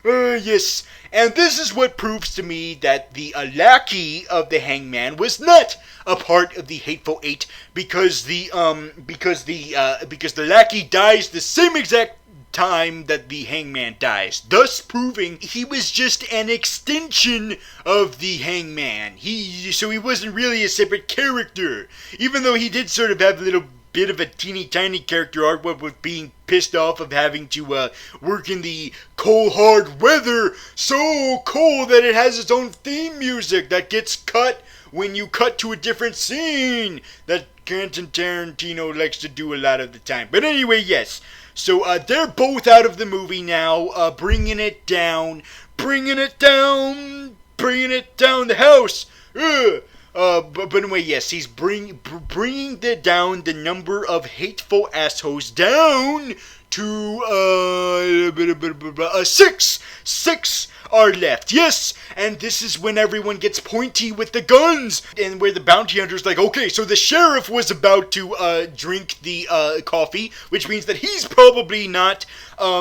Yes. And this is what proves to me that the lackey of the Hangman was not a part of the Hateful Eight, because the lackey dies the same exact time that the Hangman dies, thus proving he was just an extension of the Hangman. So he wasn't really a separate character, even though he did sort of have a little bit of a teeny tiny character arc with being pissed off of having to work in the cold hard weather, so cold that it has its own theme music that gets cut when you cut to a different scene that Quentin Tarantino likes to do a lot of the time. But anyway, yes. So they're both out of the movie now, bringing it down the house. But anyway, yes, he's bringing down the number of hateful assholes down to 6. 6 are left. Yes, and this is when everyone gets pointy with the guns, and where the bounty hunter's like, okay, so the sheriff was about to drink the coffee, which means that he's probably not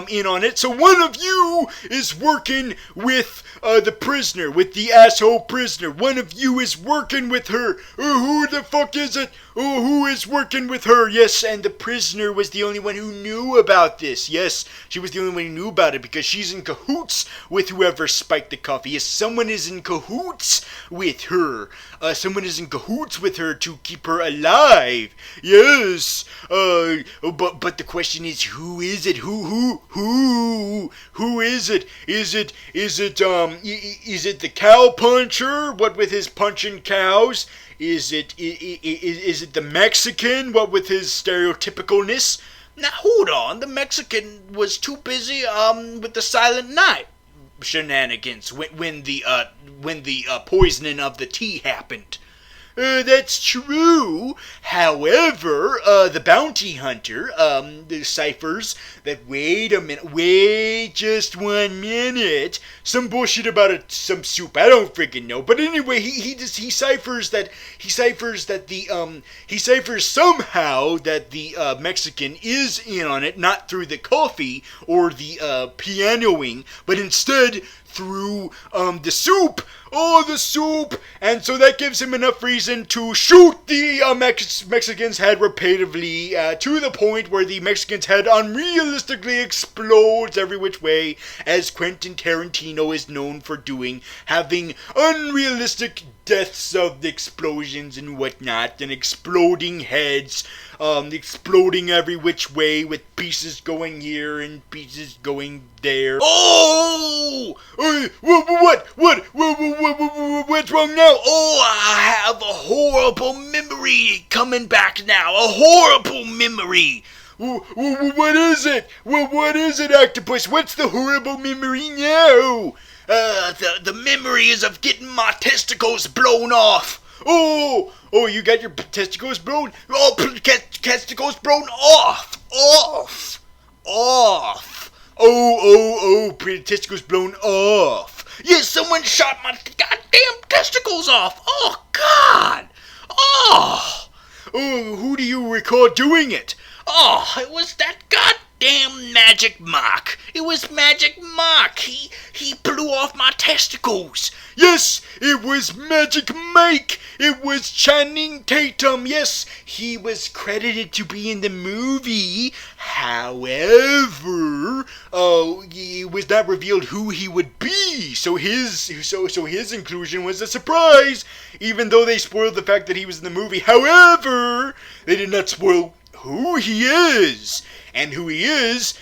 in on it. So one of you is working with the prisoner, with the asshole prisoner. One of you is working with her. Who the fuck is it? Who is working with her? Yes, and the prisoner was the only one who knew about this. Yes, she was the only one who knew about it because she's in cahoots with whoever spiked the coffee. Yes, someone is in cahoots with her. Someone is in cahoots with her to keep her alive. Yes. But the question is, who is it? Who is it? Is it the cow puncher? What with his punching cows? Is it the Mexican? What with his stereotypicalness? Now hold on, the Mexican was too busy with the Silent Night shenanigans when the poisoning of the tea happened. That's true. However, the bounty hunter deciphers that, wait just 1 minute, some bullshit about some soup. I don't freaking know. But anyway, he ciphers somehow that the Mexican is in on it, not through the coffee or the pianoing, but instead through the soup. Oh, the soup! And so that gives him enough reason to shoot the Mexican's head repeatedly to the point where the Mexican's head unrealistically explodes every which way, as Quentin Tarantino is known for doing, having unrealistic deaths of explosions and whatnot, and exploding heads, exploding every which way with pieces going here and pieces going there. Oh! What's wrong now? Oh, I have a horrible memory coming back now. A horrible memory. What is it? What is it, Octopus? What's the horrible memory now? The memory is of getting my testicles blown off. Oh, you got your testicles blown? Oh, testicles blown off. Oh, testicles blown off. Yes, someone shot my goddamn testicles off. Oh, God. Oh, who do you recall doing it? Oh, it was that goddamn Magic Mark. It was Magic Mark. He blew off my testicles. Yes, it was Magic Mike. It was Channing Tatum. Yes, he was credited to be in the movie. However, it was not revealed who he would be. So his inclusion was a surprise, even though they spoiled the fact that he was in the movie. However, they did not spoil who he is. And who he is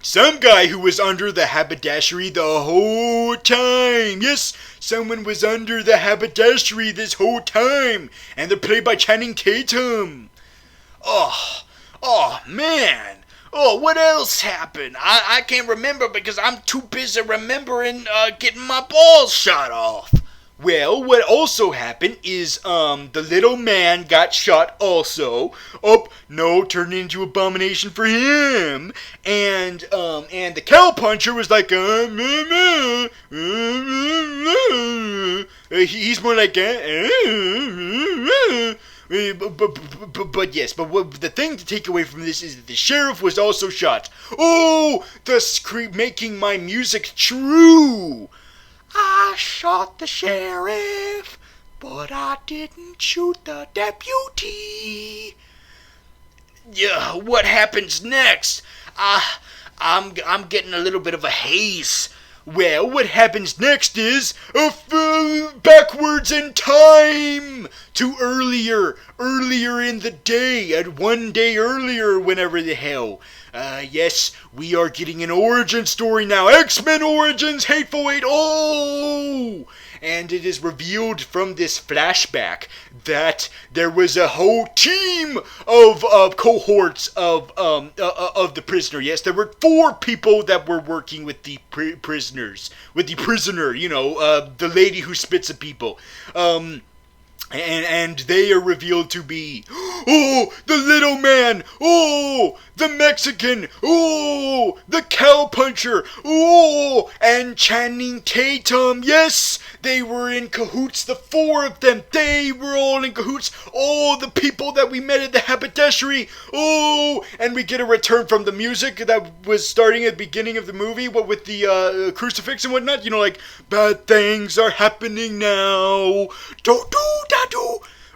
some guy who was under the haberdashery the whole time. Yes, someone was under the haberdashery this whole time. And they're played by Channing Tatum. Oh, man. Oh, what else happened? I can't remember because I'm too busy remembering getting my balls shot off. Well, what also happened is, the little man got shot also. Turned into Abomination for him. And the cowpuncher was like, he's more like, but yes, the thing to take away from this is that the sheriff was also shot. Oh, thus making my music true. I shot the sheriff, but I didn't shoot the deputy. Yeah, what happens next? I'm getting a little bit of a haze. Well, what happens next is backwards in time to earlier in the day, at one day earlier, whenever the hell. Yes, we are getting an origin story now. X-Men Origins, Hateful Eight. Oh! And it is revealed from this flashback that there was a whole team of cohorts of the prisoner. Yes, there were 4 people that were working with the prisoners, with the prisoner. The lady who spits at people. And they are revealed to be, the little man, the Mexican, the cowpuncher, and Channing Tatum. Yes, they were in cahoots, the 4 of them. They were all in cahoots. The people that we met at the haberdashery. And we get a return from the music that was starting at the beginning of the movie, with the crucifix and whatnot. Like, bad things are happening now.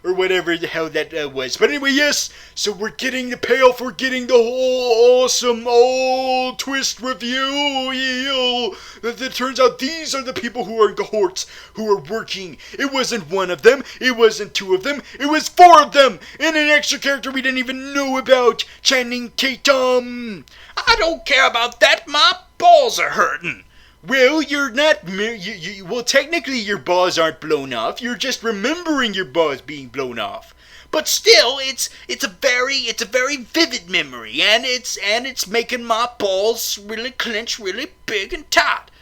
Or whatever the hell that was. But anyway, yes, so we're getting the payoff. We're getting the whole awesome twist review. It turns out these are the people who are in cohorts, who are working. It wasn't 1 of them. It wasn't 2 of them. It was 4 of them. And an extra character we didn't even know about. Channing Tatum. I don't care about that. My balls are hurting. Well, you're not. Well, technically, your balls aren't blown off. You're just remembering your balls being blown off. But still, it's a very vivid memory, and it's making my balls really clench, really big and tight.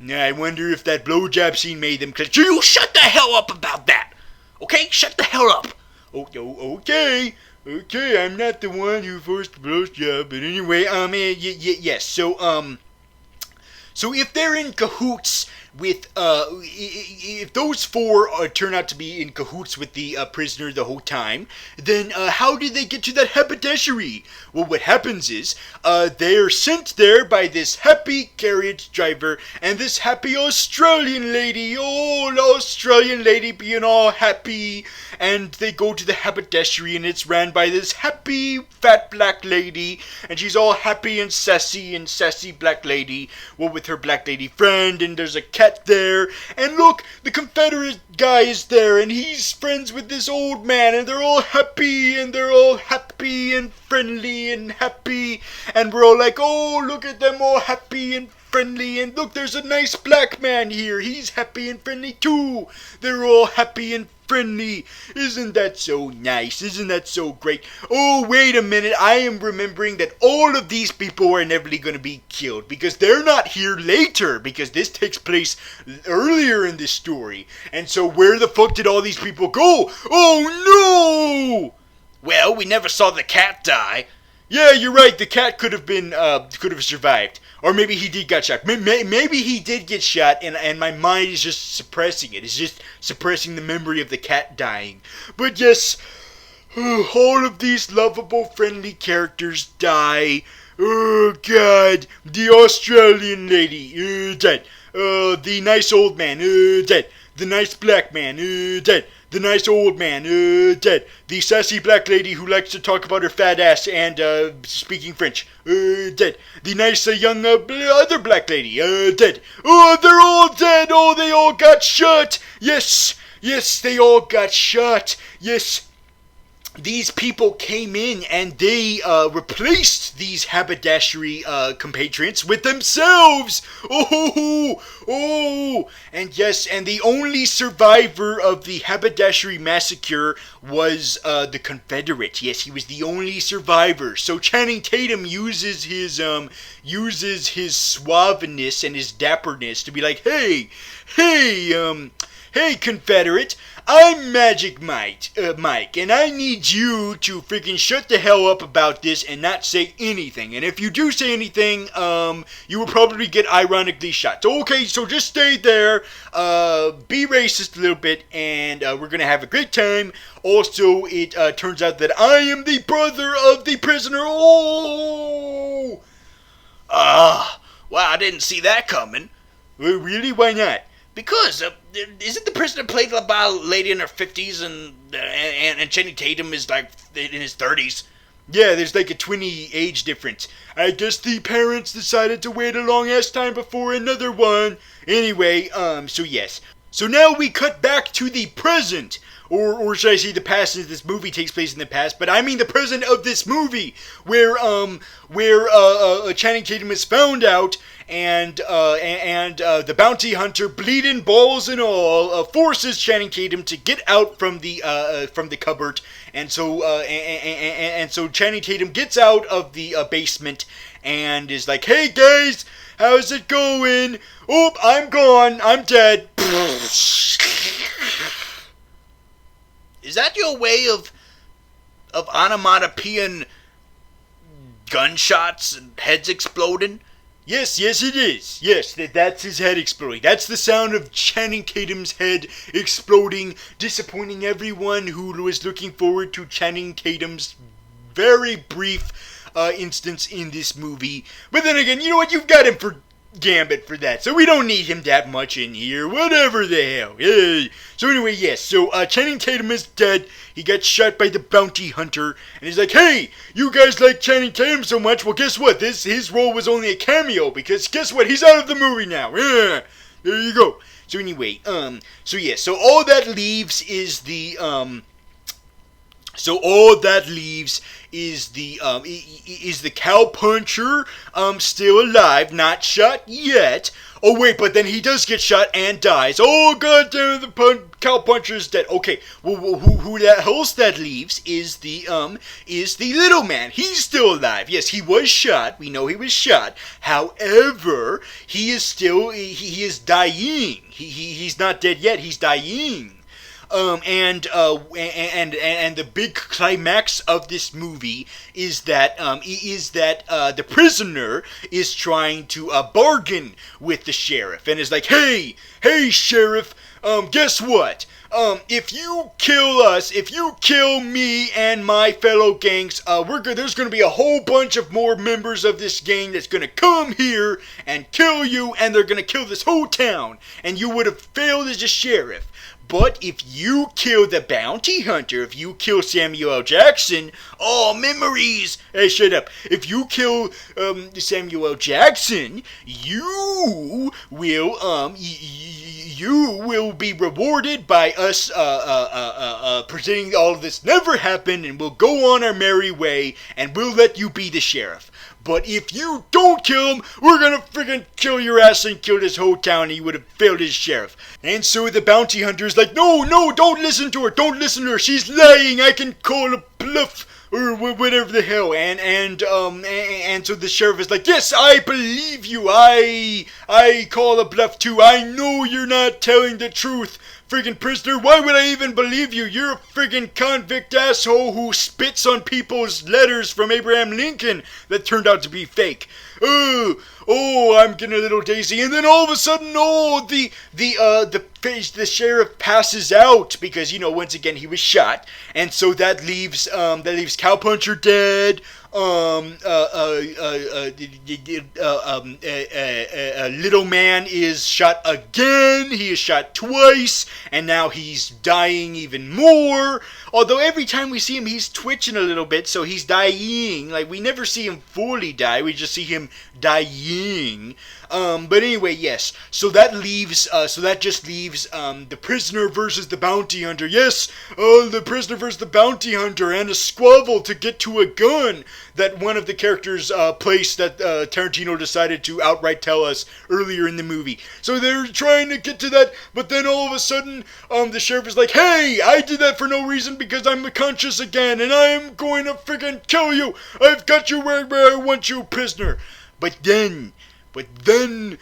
I wonder if that blowjob scene made them clench. You shut the hell up about that, okay? Shut the hell up. Okay. I'm not the one who forced the blowjob, but anyway, yes. So if they're in cahoots with, if those 4 turn out to be in cahoots with the prisoner the whole time, then how did they get to that haberdashery? Well, what happens is, they're sent there by this happy carriage driver and this happy Australian lady. Australian lady being all happy. And they go to the haberdashery, and it's ran by this happy fat black lady, and she's all happy and sassy black lady, with her black lady friend, and there's a cat cat there, and look, the Confederate guy is there, and he's friends with this old man, and they're all happy and friendly and happy, and we're all like, oh, look at them all happy and friendly, and look, there's a nice black man here, he's happy and friendly too. They're all happy and friendly. Isn't that so nice? Isn't that so great? Oh, wait a minute, I am remembering that all of these people are inevitably going to be killed, because they're not here later, because this takes place earlier in this story. And so where the fuck did all these people go? Oh no! Well, we never saw the cat die. Yeah, you're right, the cat could have survived. Or maybe he did get shot. Maybe he did get shot, and my mind is just suppressing it. It's just suppressing the memory of the cat dying. But yes, all of these lovable, friendly characters die. Oh, God. The Australian lady, dead. The nice old man, dead. The nice black man, dead. The nice old man, dead. The sassy black lady who likes to talk about her fat ass and speaking French, dead. The nice young other black lady, dead. Oh, they're all dead. Oh, they all got shot. Yes, they all got shot. Yes. These people came in and they replaced these haberdashery compatriots with themselves. Oh, and yes, and the only survivor of the haberdashery massacre was the Confederate. Yes, he was the only survivor. So Channing Tatum uses his suaveness and his dapperness to be like, hey, Confederate, I'm Magic Mike, and I need you to freaking shut the hell up about this and not say anything. And if you do say anything, you will probably get ironically shot. So, okay, so just stay there, be racist a little bit, and we're gonna have a great time. Also, it turns out that I am the brother of the prisoner. Oh! Well, I didn't see that coming. Really? Why not? Because isn't the prisoner played by a lady in her 50s and Channing Tatum is like in his 30s? Yeah, there's like a 20 age difference. I guess the parents decided to wait a long ass time before another one. Anyway, so yes. So now we cut back to the present. Or should I say the past, since this movie takes place in the past, but I mean the present of this movie, where Channing Tatum is found out, and the bounty hunter, bleeding balls and all, forces Channing Tatum to get out from the cupboard, and so Channing Tatum gets out of the basement and is like, "Hey guys, how's it going? Oh, I'm gone. I'm dead." Is that your way of onomatopoeian gunshots and heads exploding? Yes, it is. Yes, that's his head exploding. That's the sound of Channing Tatum's head exploding, disappointing everyone who was looking forward to Channing Tatum's very brief instance in this movie. But then again, you know what? You've got him for Gambit for that, so we don't need him that much in here. Whatever the hell. So anyway, yes. So Channing Tatum is dead. He got shot by the bounty hunter, and he's like, "Hey, you guys like Channing Tatum so much? Well, guess what? His role was only a cameo, because guess what? He's out of the movie now. Yeah, there you go." So anyway, so yeah. So all that leaves is the is the cowpuncher still alive, not shot yet. Oh wait, but then he does get shot and dies. Oh god damn it, the cowpuncher's dead. Okay, well, who else that leaves is the little man. He's still alive. Yes, he was shot. We know he was shot. However, he is still he is dying. He's not dead yet. He's dying. And the big climax of this movie is that the prisoner is trying to bargain with the sheriff and is like, hey sheriff, guess what? If you kill us, if you kill me and my fellow gangs, there's gonna be a whole bunch of more members of this gang that's gonna come here and kill you, and they're gonna kill this whole town, and you would have failed as a sheriff. but if you kill the bounty hunter, if you kill Samuel L. Jackson, oh, memories! Hey, shut up. If you kill Samuel L. Jackson, you will be rewarded by us pretending all of this never happened, and we'll go on our merry way, and we'll let you be the sheriff. But if you don't kill him, we're gonna friggin' kill your ass and kill this whole town, and he would have failed as sheriff. And so the bounty hunter's like, no, don't listen to her, she's lying, I can call a bluff, or whatever the hell, and so the sheriff is like, yes, I believe you, I call a bluff too, I know you're not telling the truth. Friggin' prisoner, why would I even believe you? You're a friggin' convict asshole who spits on people's letters from Abraham Lincoln that turned out to be fake. Oh, I'm getting a little daisy, and then all of a sudden, the sheriff passes out because, once again he was shot, and so that leaves Cowpuncher dead. Little man is shot again. He is shot twice, and now he's dying even more. Although every time we see him, he's twitching a little bit, so he's dying. Like, we never see him fully die. We just see him dying. But anyway, yes. So that just leaves the prisoner versus the bounty hunter. Yes, the prisoner versus the bounty hunter, and a squabble to get to a gun that one of the characters placed that Tarantino decided to outright tell us earlier in the movie. So they're trying to get to that, but then all of a sudden, the sheriff is like, hey, I did that for no reason because I'm conscious again, and I'm going to freaking kill you. I've got you where I want you, prisoner. But then, the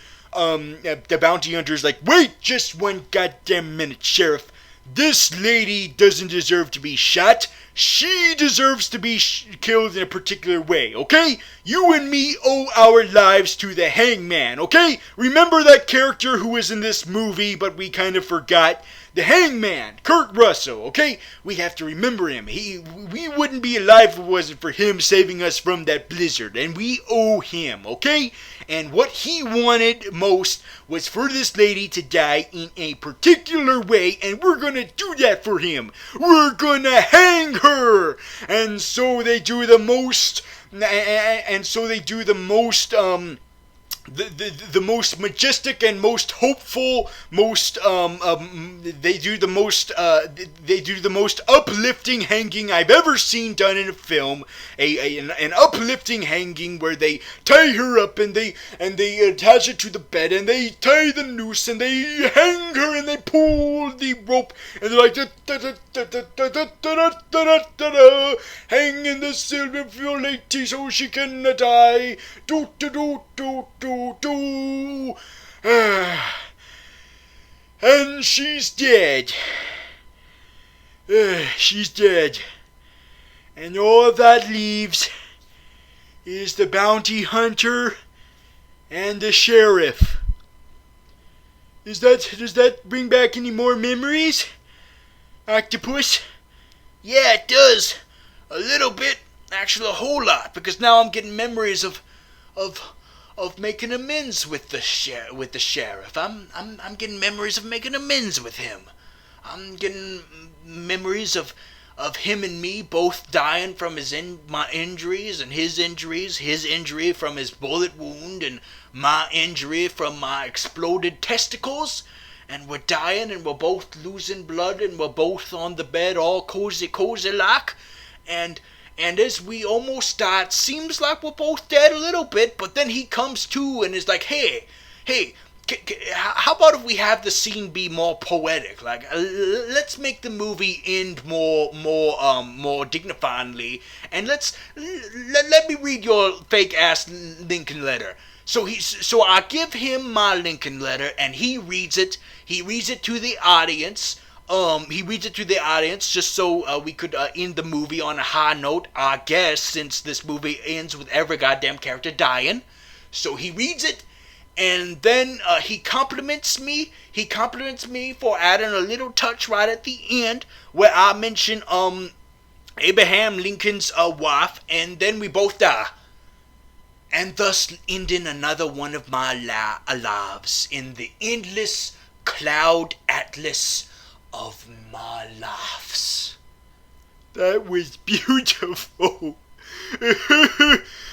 bounty hunter's like, wait just one goddamn minute, sheriff. This lady doesn't deserve to be shot. She deserves to be killed in a particular way, okay? You and me owe our lives to the hangman, okay? Remember that character who was in this movie, but we kind of forgot? The hangman, Kurt Russell, okay? We have to remember him. We wouldn't be alive if it wasn't for him saving us from that blizzard, and we owe him, okay? And what he wanted most was for this lady to die in a particular way, and we're gonna do that for him. We're gonna hang her! And so they do the most, the most majestic and most hopeful, they do the most uplifting hanging I've ever seen done in a film. An uplifting hanging where they tie her up and they attach it to the bed and they tie the noose and they hang her and they pull the rope and they're like hanging the silver lady so she can die. Do do do do do. And she's dead. She's dead. And all that leaves is the bounty hunter and the sheriff. Does that bring back any more memories, Octopus? Yeah, it does. A little bit. Actually, a whole lot. Because now I'm getting memories of making amends with the sheriff. I'm getting memories of making amends with him. I'm getting memories of him and me both dying from my injuries and his injury from his bullet wound and my injury from my exploded testicles. And we're dying and we're both losing blood and we're both on the bed all cozy like. And as we almost die, it seems like we're both dead a little bit, but then he comes to and is like, hey, how about if we have the scene be more poetic? Like, let's make the movie end more dignifyingly, and let me read your fake ass Lincoln letter. So I give him my Lincoln letter, and he reads it. He reads it to the audience. Just so we could end the movie on a high note, I guess, since this movie ends with every goddamn character dying. So he reads it, and then he compliments me. He compliments me for adding a little touch right at the end where I mention Abraham Lincoln's wife, and then we both die. And thus ending another one of my lives in the endless cloud atlas of my laughs. That was beautiful.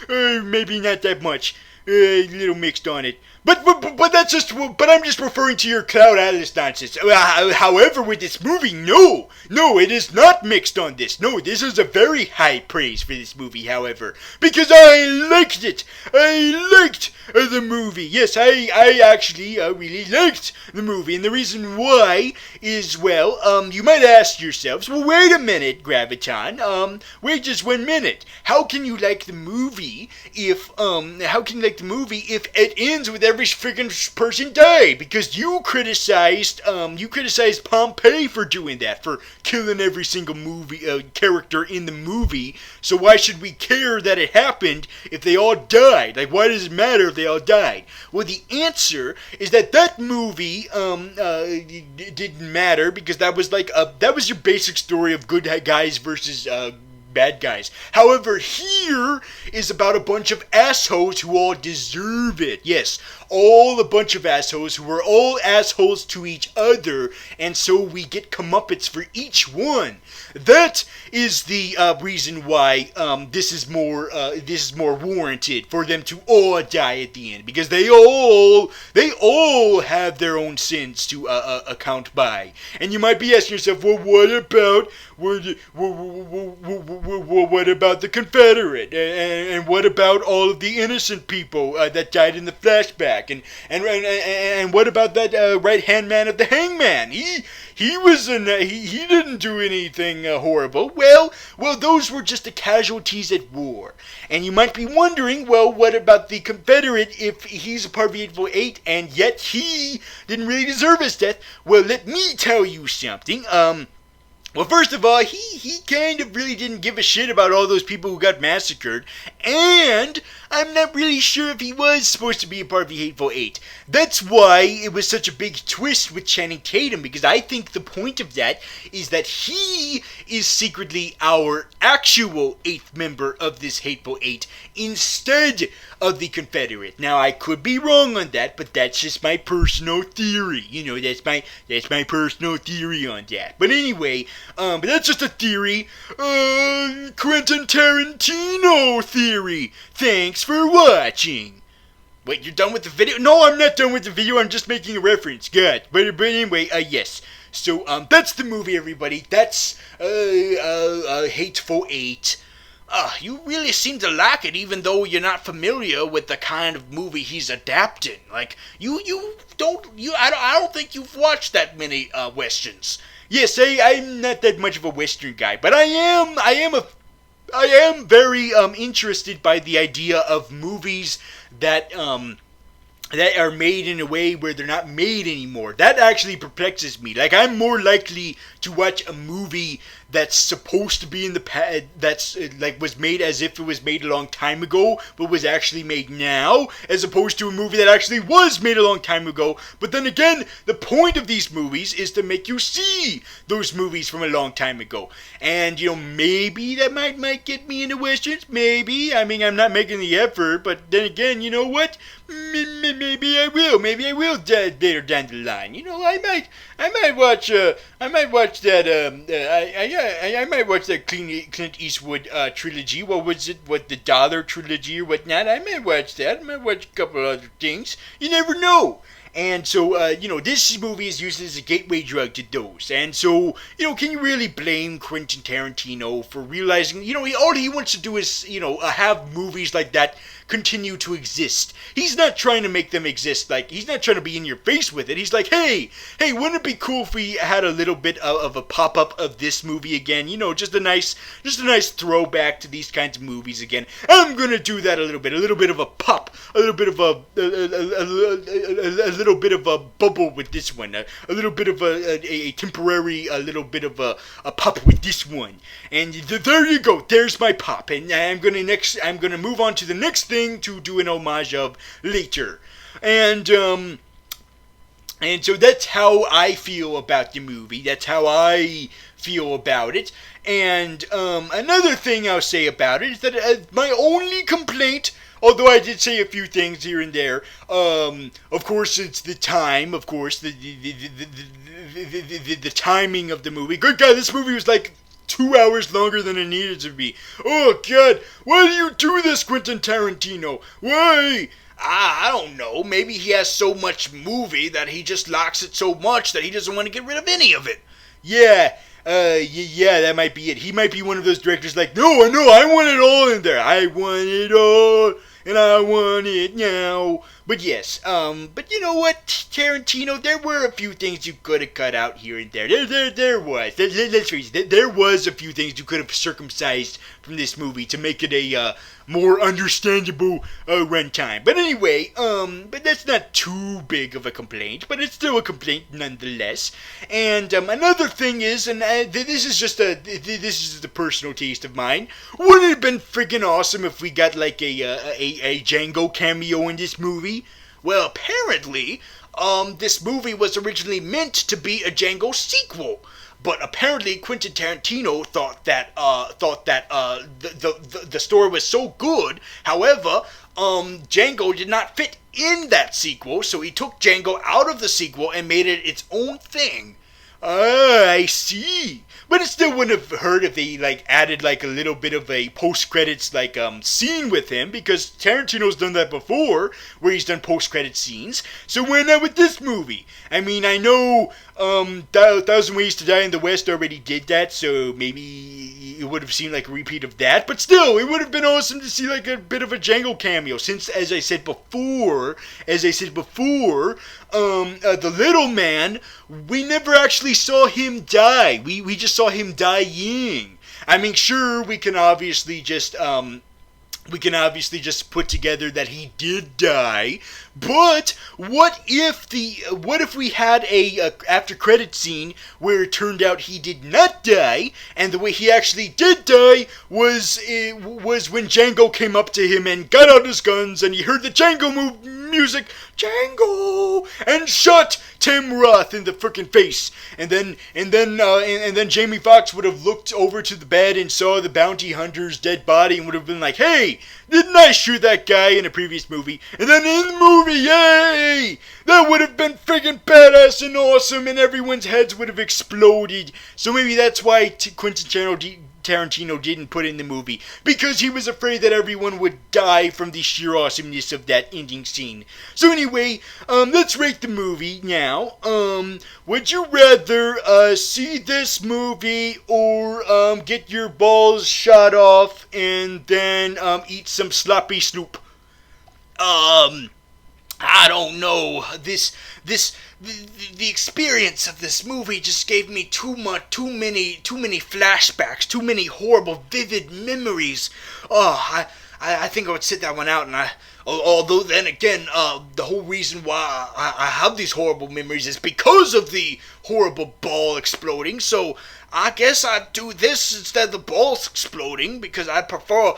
Maybe not that much. A little mixed on it. But that's just. But I'm just referring to your Cloud Atlas nonsense. However, with this movie, no, it is not mixed on this. No, this is a very high praise for this movie. However, because I liked it. I liked the movie. Yes, I actually really liked the movie, and the reason why is, well, you might ask yourselves, well, wait a minute, Graviton. Wait just 1 minute. How can you like the movie if it ends with every freaking person die? Because you criticized Pompeii for doing that, for killing every single character in the movie. So why should we care that it happened if they all died? Like, why does it matter if they all died? Well, the answer is that movie didn't matter, because that was your basic story of good guys versus bad guys. However, here is about a bunch of assholes who all deserve it. Yes, all a bunch of assholes who are all assholes to each other, and so we get comeuppance for each one. That is the reason why this is more warranted for them to all die at the end, because they all have their own sins to account by. And you might be asking yourself, well, what about the Confederate, and what about all of the innocent people that died in the flashback, and what about that right hand man of the hangman? He didn't do anything horrible. Well, those were just the casualties at war. And you might be wondering, well, what about the Confederate if he's a part of the Hateful Eight and yet he didn't really deserve his death? Well, let me tell you something. Well, first of all, he kind of really didn't give a shit about all those people who got massacred, and I'm not really sure if he was supposed to be a part of the Hateful Eight. That's why it was such a big twist with Channing Tatum, because I think the point of that is that he is secretly our actual 8th member of this Hateful Eight instead of the Confederate. Now, I could be wrong on that, but that's just my personal theory. You know, that's my personal theory on that. But anyway, but that's just a theory. Quentin Tarantino theory. Thanks for watching. Wait, you're done with the video? No, I'm not done with the video. I'm just making a reference. Good. But anyway, yes. So, that's the movie, everybody. That's, Hateful Eight. You really seem to like it, even though you're not familiar with the kind of movie he's adapting. Like, I don't think you've watched that many, Westerns. Yes, I'm not that much of a Western guy, but I am very interested by the idea of movies that are made in a way where they're not made anymore. That actually perplexes me. Like, I'm more likely to watch a movie that's supposed to be in the past, that's was made as if it was made a long time ago, but was actually made now, as opposed to a movie that actually was made a long time ago. But then again, the point of these movies is to make you see those movies from a long time ago. And, maybe that might get me into Westerns. Maybe. I mean, I'm not making the effort, but then again, you know what? Maybe I will. Maybe I will later down the line. I might watch that. I might watch that Clint Eastwood trilogy. What was it? What, the Dollar trilogy or whatnot? I might watch that. I might watch a couple other things. You never know. And so, this movie is used as a gateway drug to those. And so, can you really blame Quentin Tarantino for realizing, all he wants to do is, have movies like that continue to exist. He's not trying to make them exist. Like, he's not trying to be in your face with it. He's like, hey, wouldn't it be cool if we had a little bit of a pop-up of this movie again? Just a nice throwback to these kinds of movies again. I'm gonna do that a little bit of a pop, a little bit of a little bit of a bubble with this one, a little bit of a temporary, a little bit of a pop with this one. And there you go. There's my pop. And I'm gonna move on to the next thing to do an homage of later. And so that's how I feel about the movie. That's how I feel about it. And another thing I'll say about it is that my only complaint Although I did say a few things here and there. Of course, it's the time. Of course, the timing of the movie. Good God, this movie was like 2 hours longer than it needed to be. Oh God, why do you do this, Quentin Tarantino? Why? I don't know. Maybe he has so much movie that he just likes it so much that he doesn't want to get rid of any of it. Yeah. Yeah, that might be it. He might be one of those directors like, no, I want it all in there. I want it all, and I want it now. But yes, but you know what, Tarantino, there were a few things you could have cut out here and there. There was. Let's face it, there was a few things you could have circumcised from this movie to make it a, more understandable runtime. But anyway, but that's not too big of a complaint, but it's still a complaint nonetheless. And another thing is, and this is just a personal taste of mine. Wouldn't it have been freaking awesome if we got like a Django cameo in this movie? Well, apparently, this movie was originally meant to be a Django sequel. But apparently Quentin Tarantino thought that the story was so good. However, Django did not fit in that sequel, so he took Django out of the sequel and made it its own thing. Ah, I see. But it still wouldn't have hurt if they like added like a little bit of a post-credits like scene with him, because Tarantino's done that before, where he's done post-credit scenes. So why not with this movie? I mean, I know Thousand Ways to Die in the West already did that, so maybe it would have seemed like a repeat of that. But still, it would have been awesome to see like a bit of a Django cameo, since as I said before, the little man, we never actually saw him die. We just saw him dying. I mean, sure, we can obviously just put together that he did die, but what if we had a after credit scene where it turned out he did not die, and the way he actually did die was when Django came up to him and got out his guns and he heard the Django music, Django, and shot Tim Roth in the frickin' face, and then Jamie Foxx would have looked over to the bed and saw the bounty hunter's dead body and would have been like, hey, didn't I shoot that guy in a previous movie? And then in the movie, yay! That would have been friggin' badass and awesome, and everyone's heads would have exploded. So maybe that's why Quentin Tarantino didn't put in the movie, because he was afraid that everyone would die from the sheer awesomeness of that ending scene. So anyway, let's rate the movie now. Would you rather see this movie or get your balls shot off and then eat some sloppy snoop? I don't know. The experience of this movie just gave me too many flashbacks, too many horrible, vivid memories. Oh, I think I would sit that one out, and although then again, the whole reason why I have these horrible memories is because of the horrible ball exploding, so I guess I'd do this instead of the balls exploding, because I prefer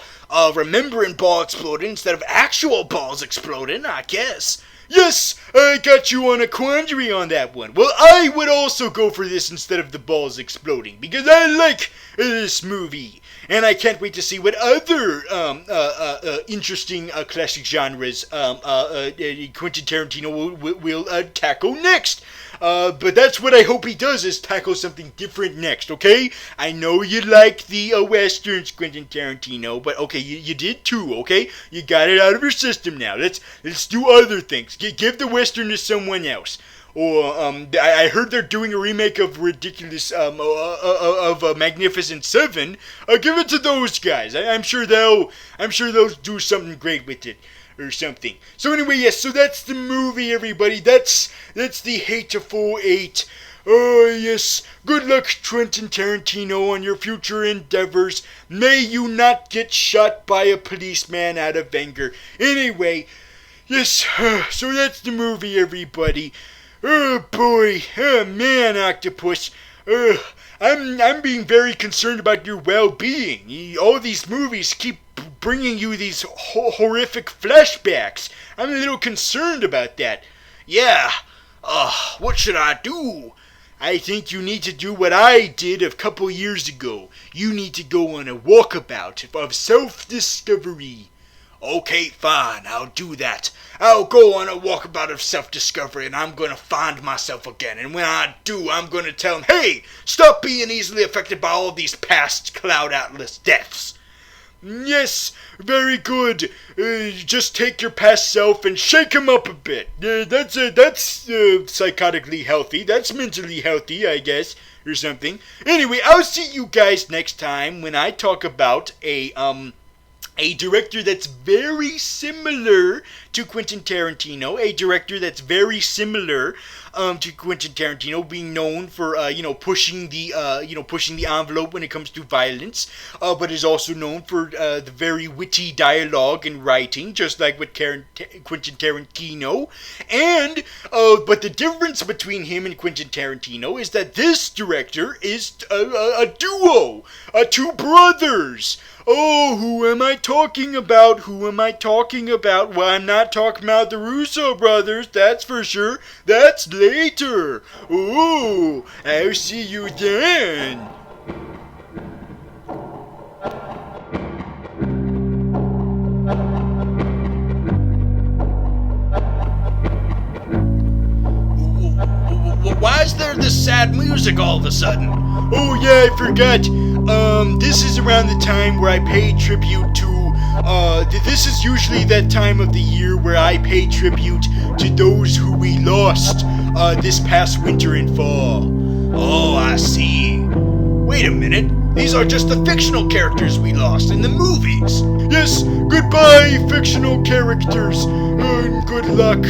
remembering ball exploding instead of actual balls exploding, I guess. Yes, I got you on a quandary on that one. Well, I would also go for this instead of the balls exploding, because I like this movie. And I can't wait to see what other interesting classic genres Quentin Tarantino will tackle next. But that's what I hope he does, is tackle something different next, okay? I know you like the westerns, Quentin Tarantino, but okay, you did too, okay? You got it out of your system now. Let's do other things. Give the western to someone else. Or I heard they're doing a remake of Magnificent Seven. Give it to those guys. I'm sure they'll do something great with it or something. So anyway, yes. So that's the movie, everybody. That's the Hateful Eight. Oh yes. Good luck, Quentin Tarantino, on your future endeavors. May you not get shot by a policeman out of anger. Anyway, yes. So that's the movie, everybody. Oh boy, oh man, Octopus. I'm being very concerned about your well-being. All these movies keep bringing you these horrific flashbacks. I'm a little concerned about that. Yeah, what should I do? I think you need to do what I did a couple years ago. You need to go on a walkabout of self-discovery. Okay, fine, I'll do that. I'll go on a walkabout of self-discovery and I'm gonna find myself again. And when I do, I'm gonna tell him, hey, stop being easily affected by all these past Cloud Atlas deaths. Yes, very good. Just take your past self and shake him up a bit. That's psychotically healthy. That's mentally healthy, I guess, or something. Anyway, I'll see you guys next time when I talk about a director that's very similar to Quentin Tarantino, a director that's very similar to Quentin Tarantino, being known for pushing the envelope when it comes to violence, but is also known for the very witty dialogue and writing, just like with Quentin Tarantino. And but the difference between him and Quentin Tarantino is that this director is a duo, two brothers. Oh, who am I talking about? Well, I'm not talking about the Russo brothers, that's for sure. That's later. Ooh, I'll see you then. Why is there this sad music all of a sudden? Oh yeah, I forgot. This is around the time where I pay tribute to, this is usually that time of the year where I pay tribute to those who we lost, this past winter and fall. Oh, I see. Wait a minute. These are just the fictional characters we lost in the movies. Yes, goodbye, fictional characters, and good luck.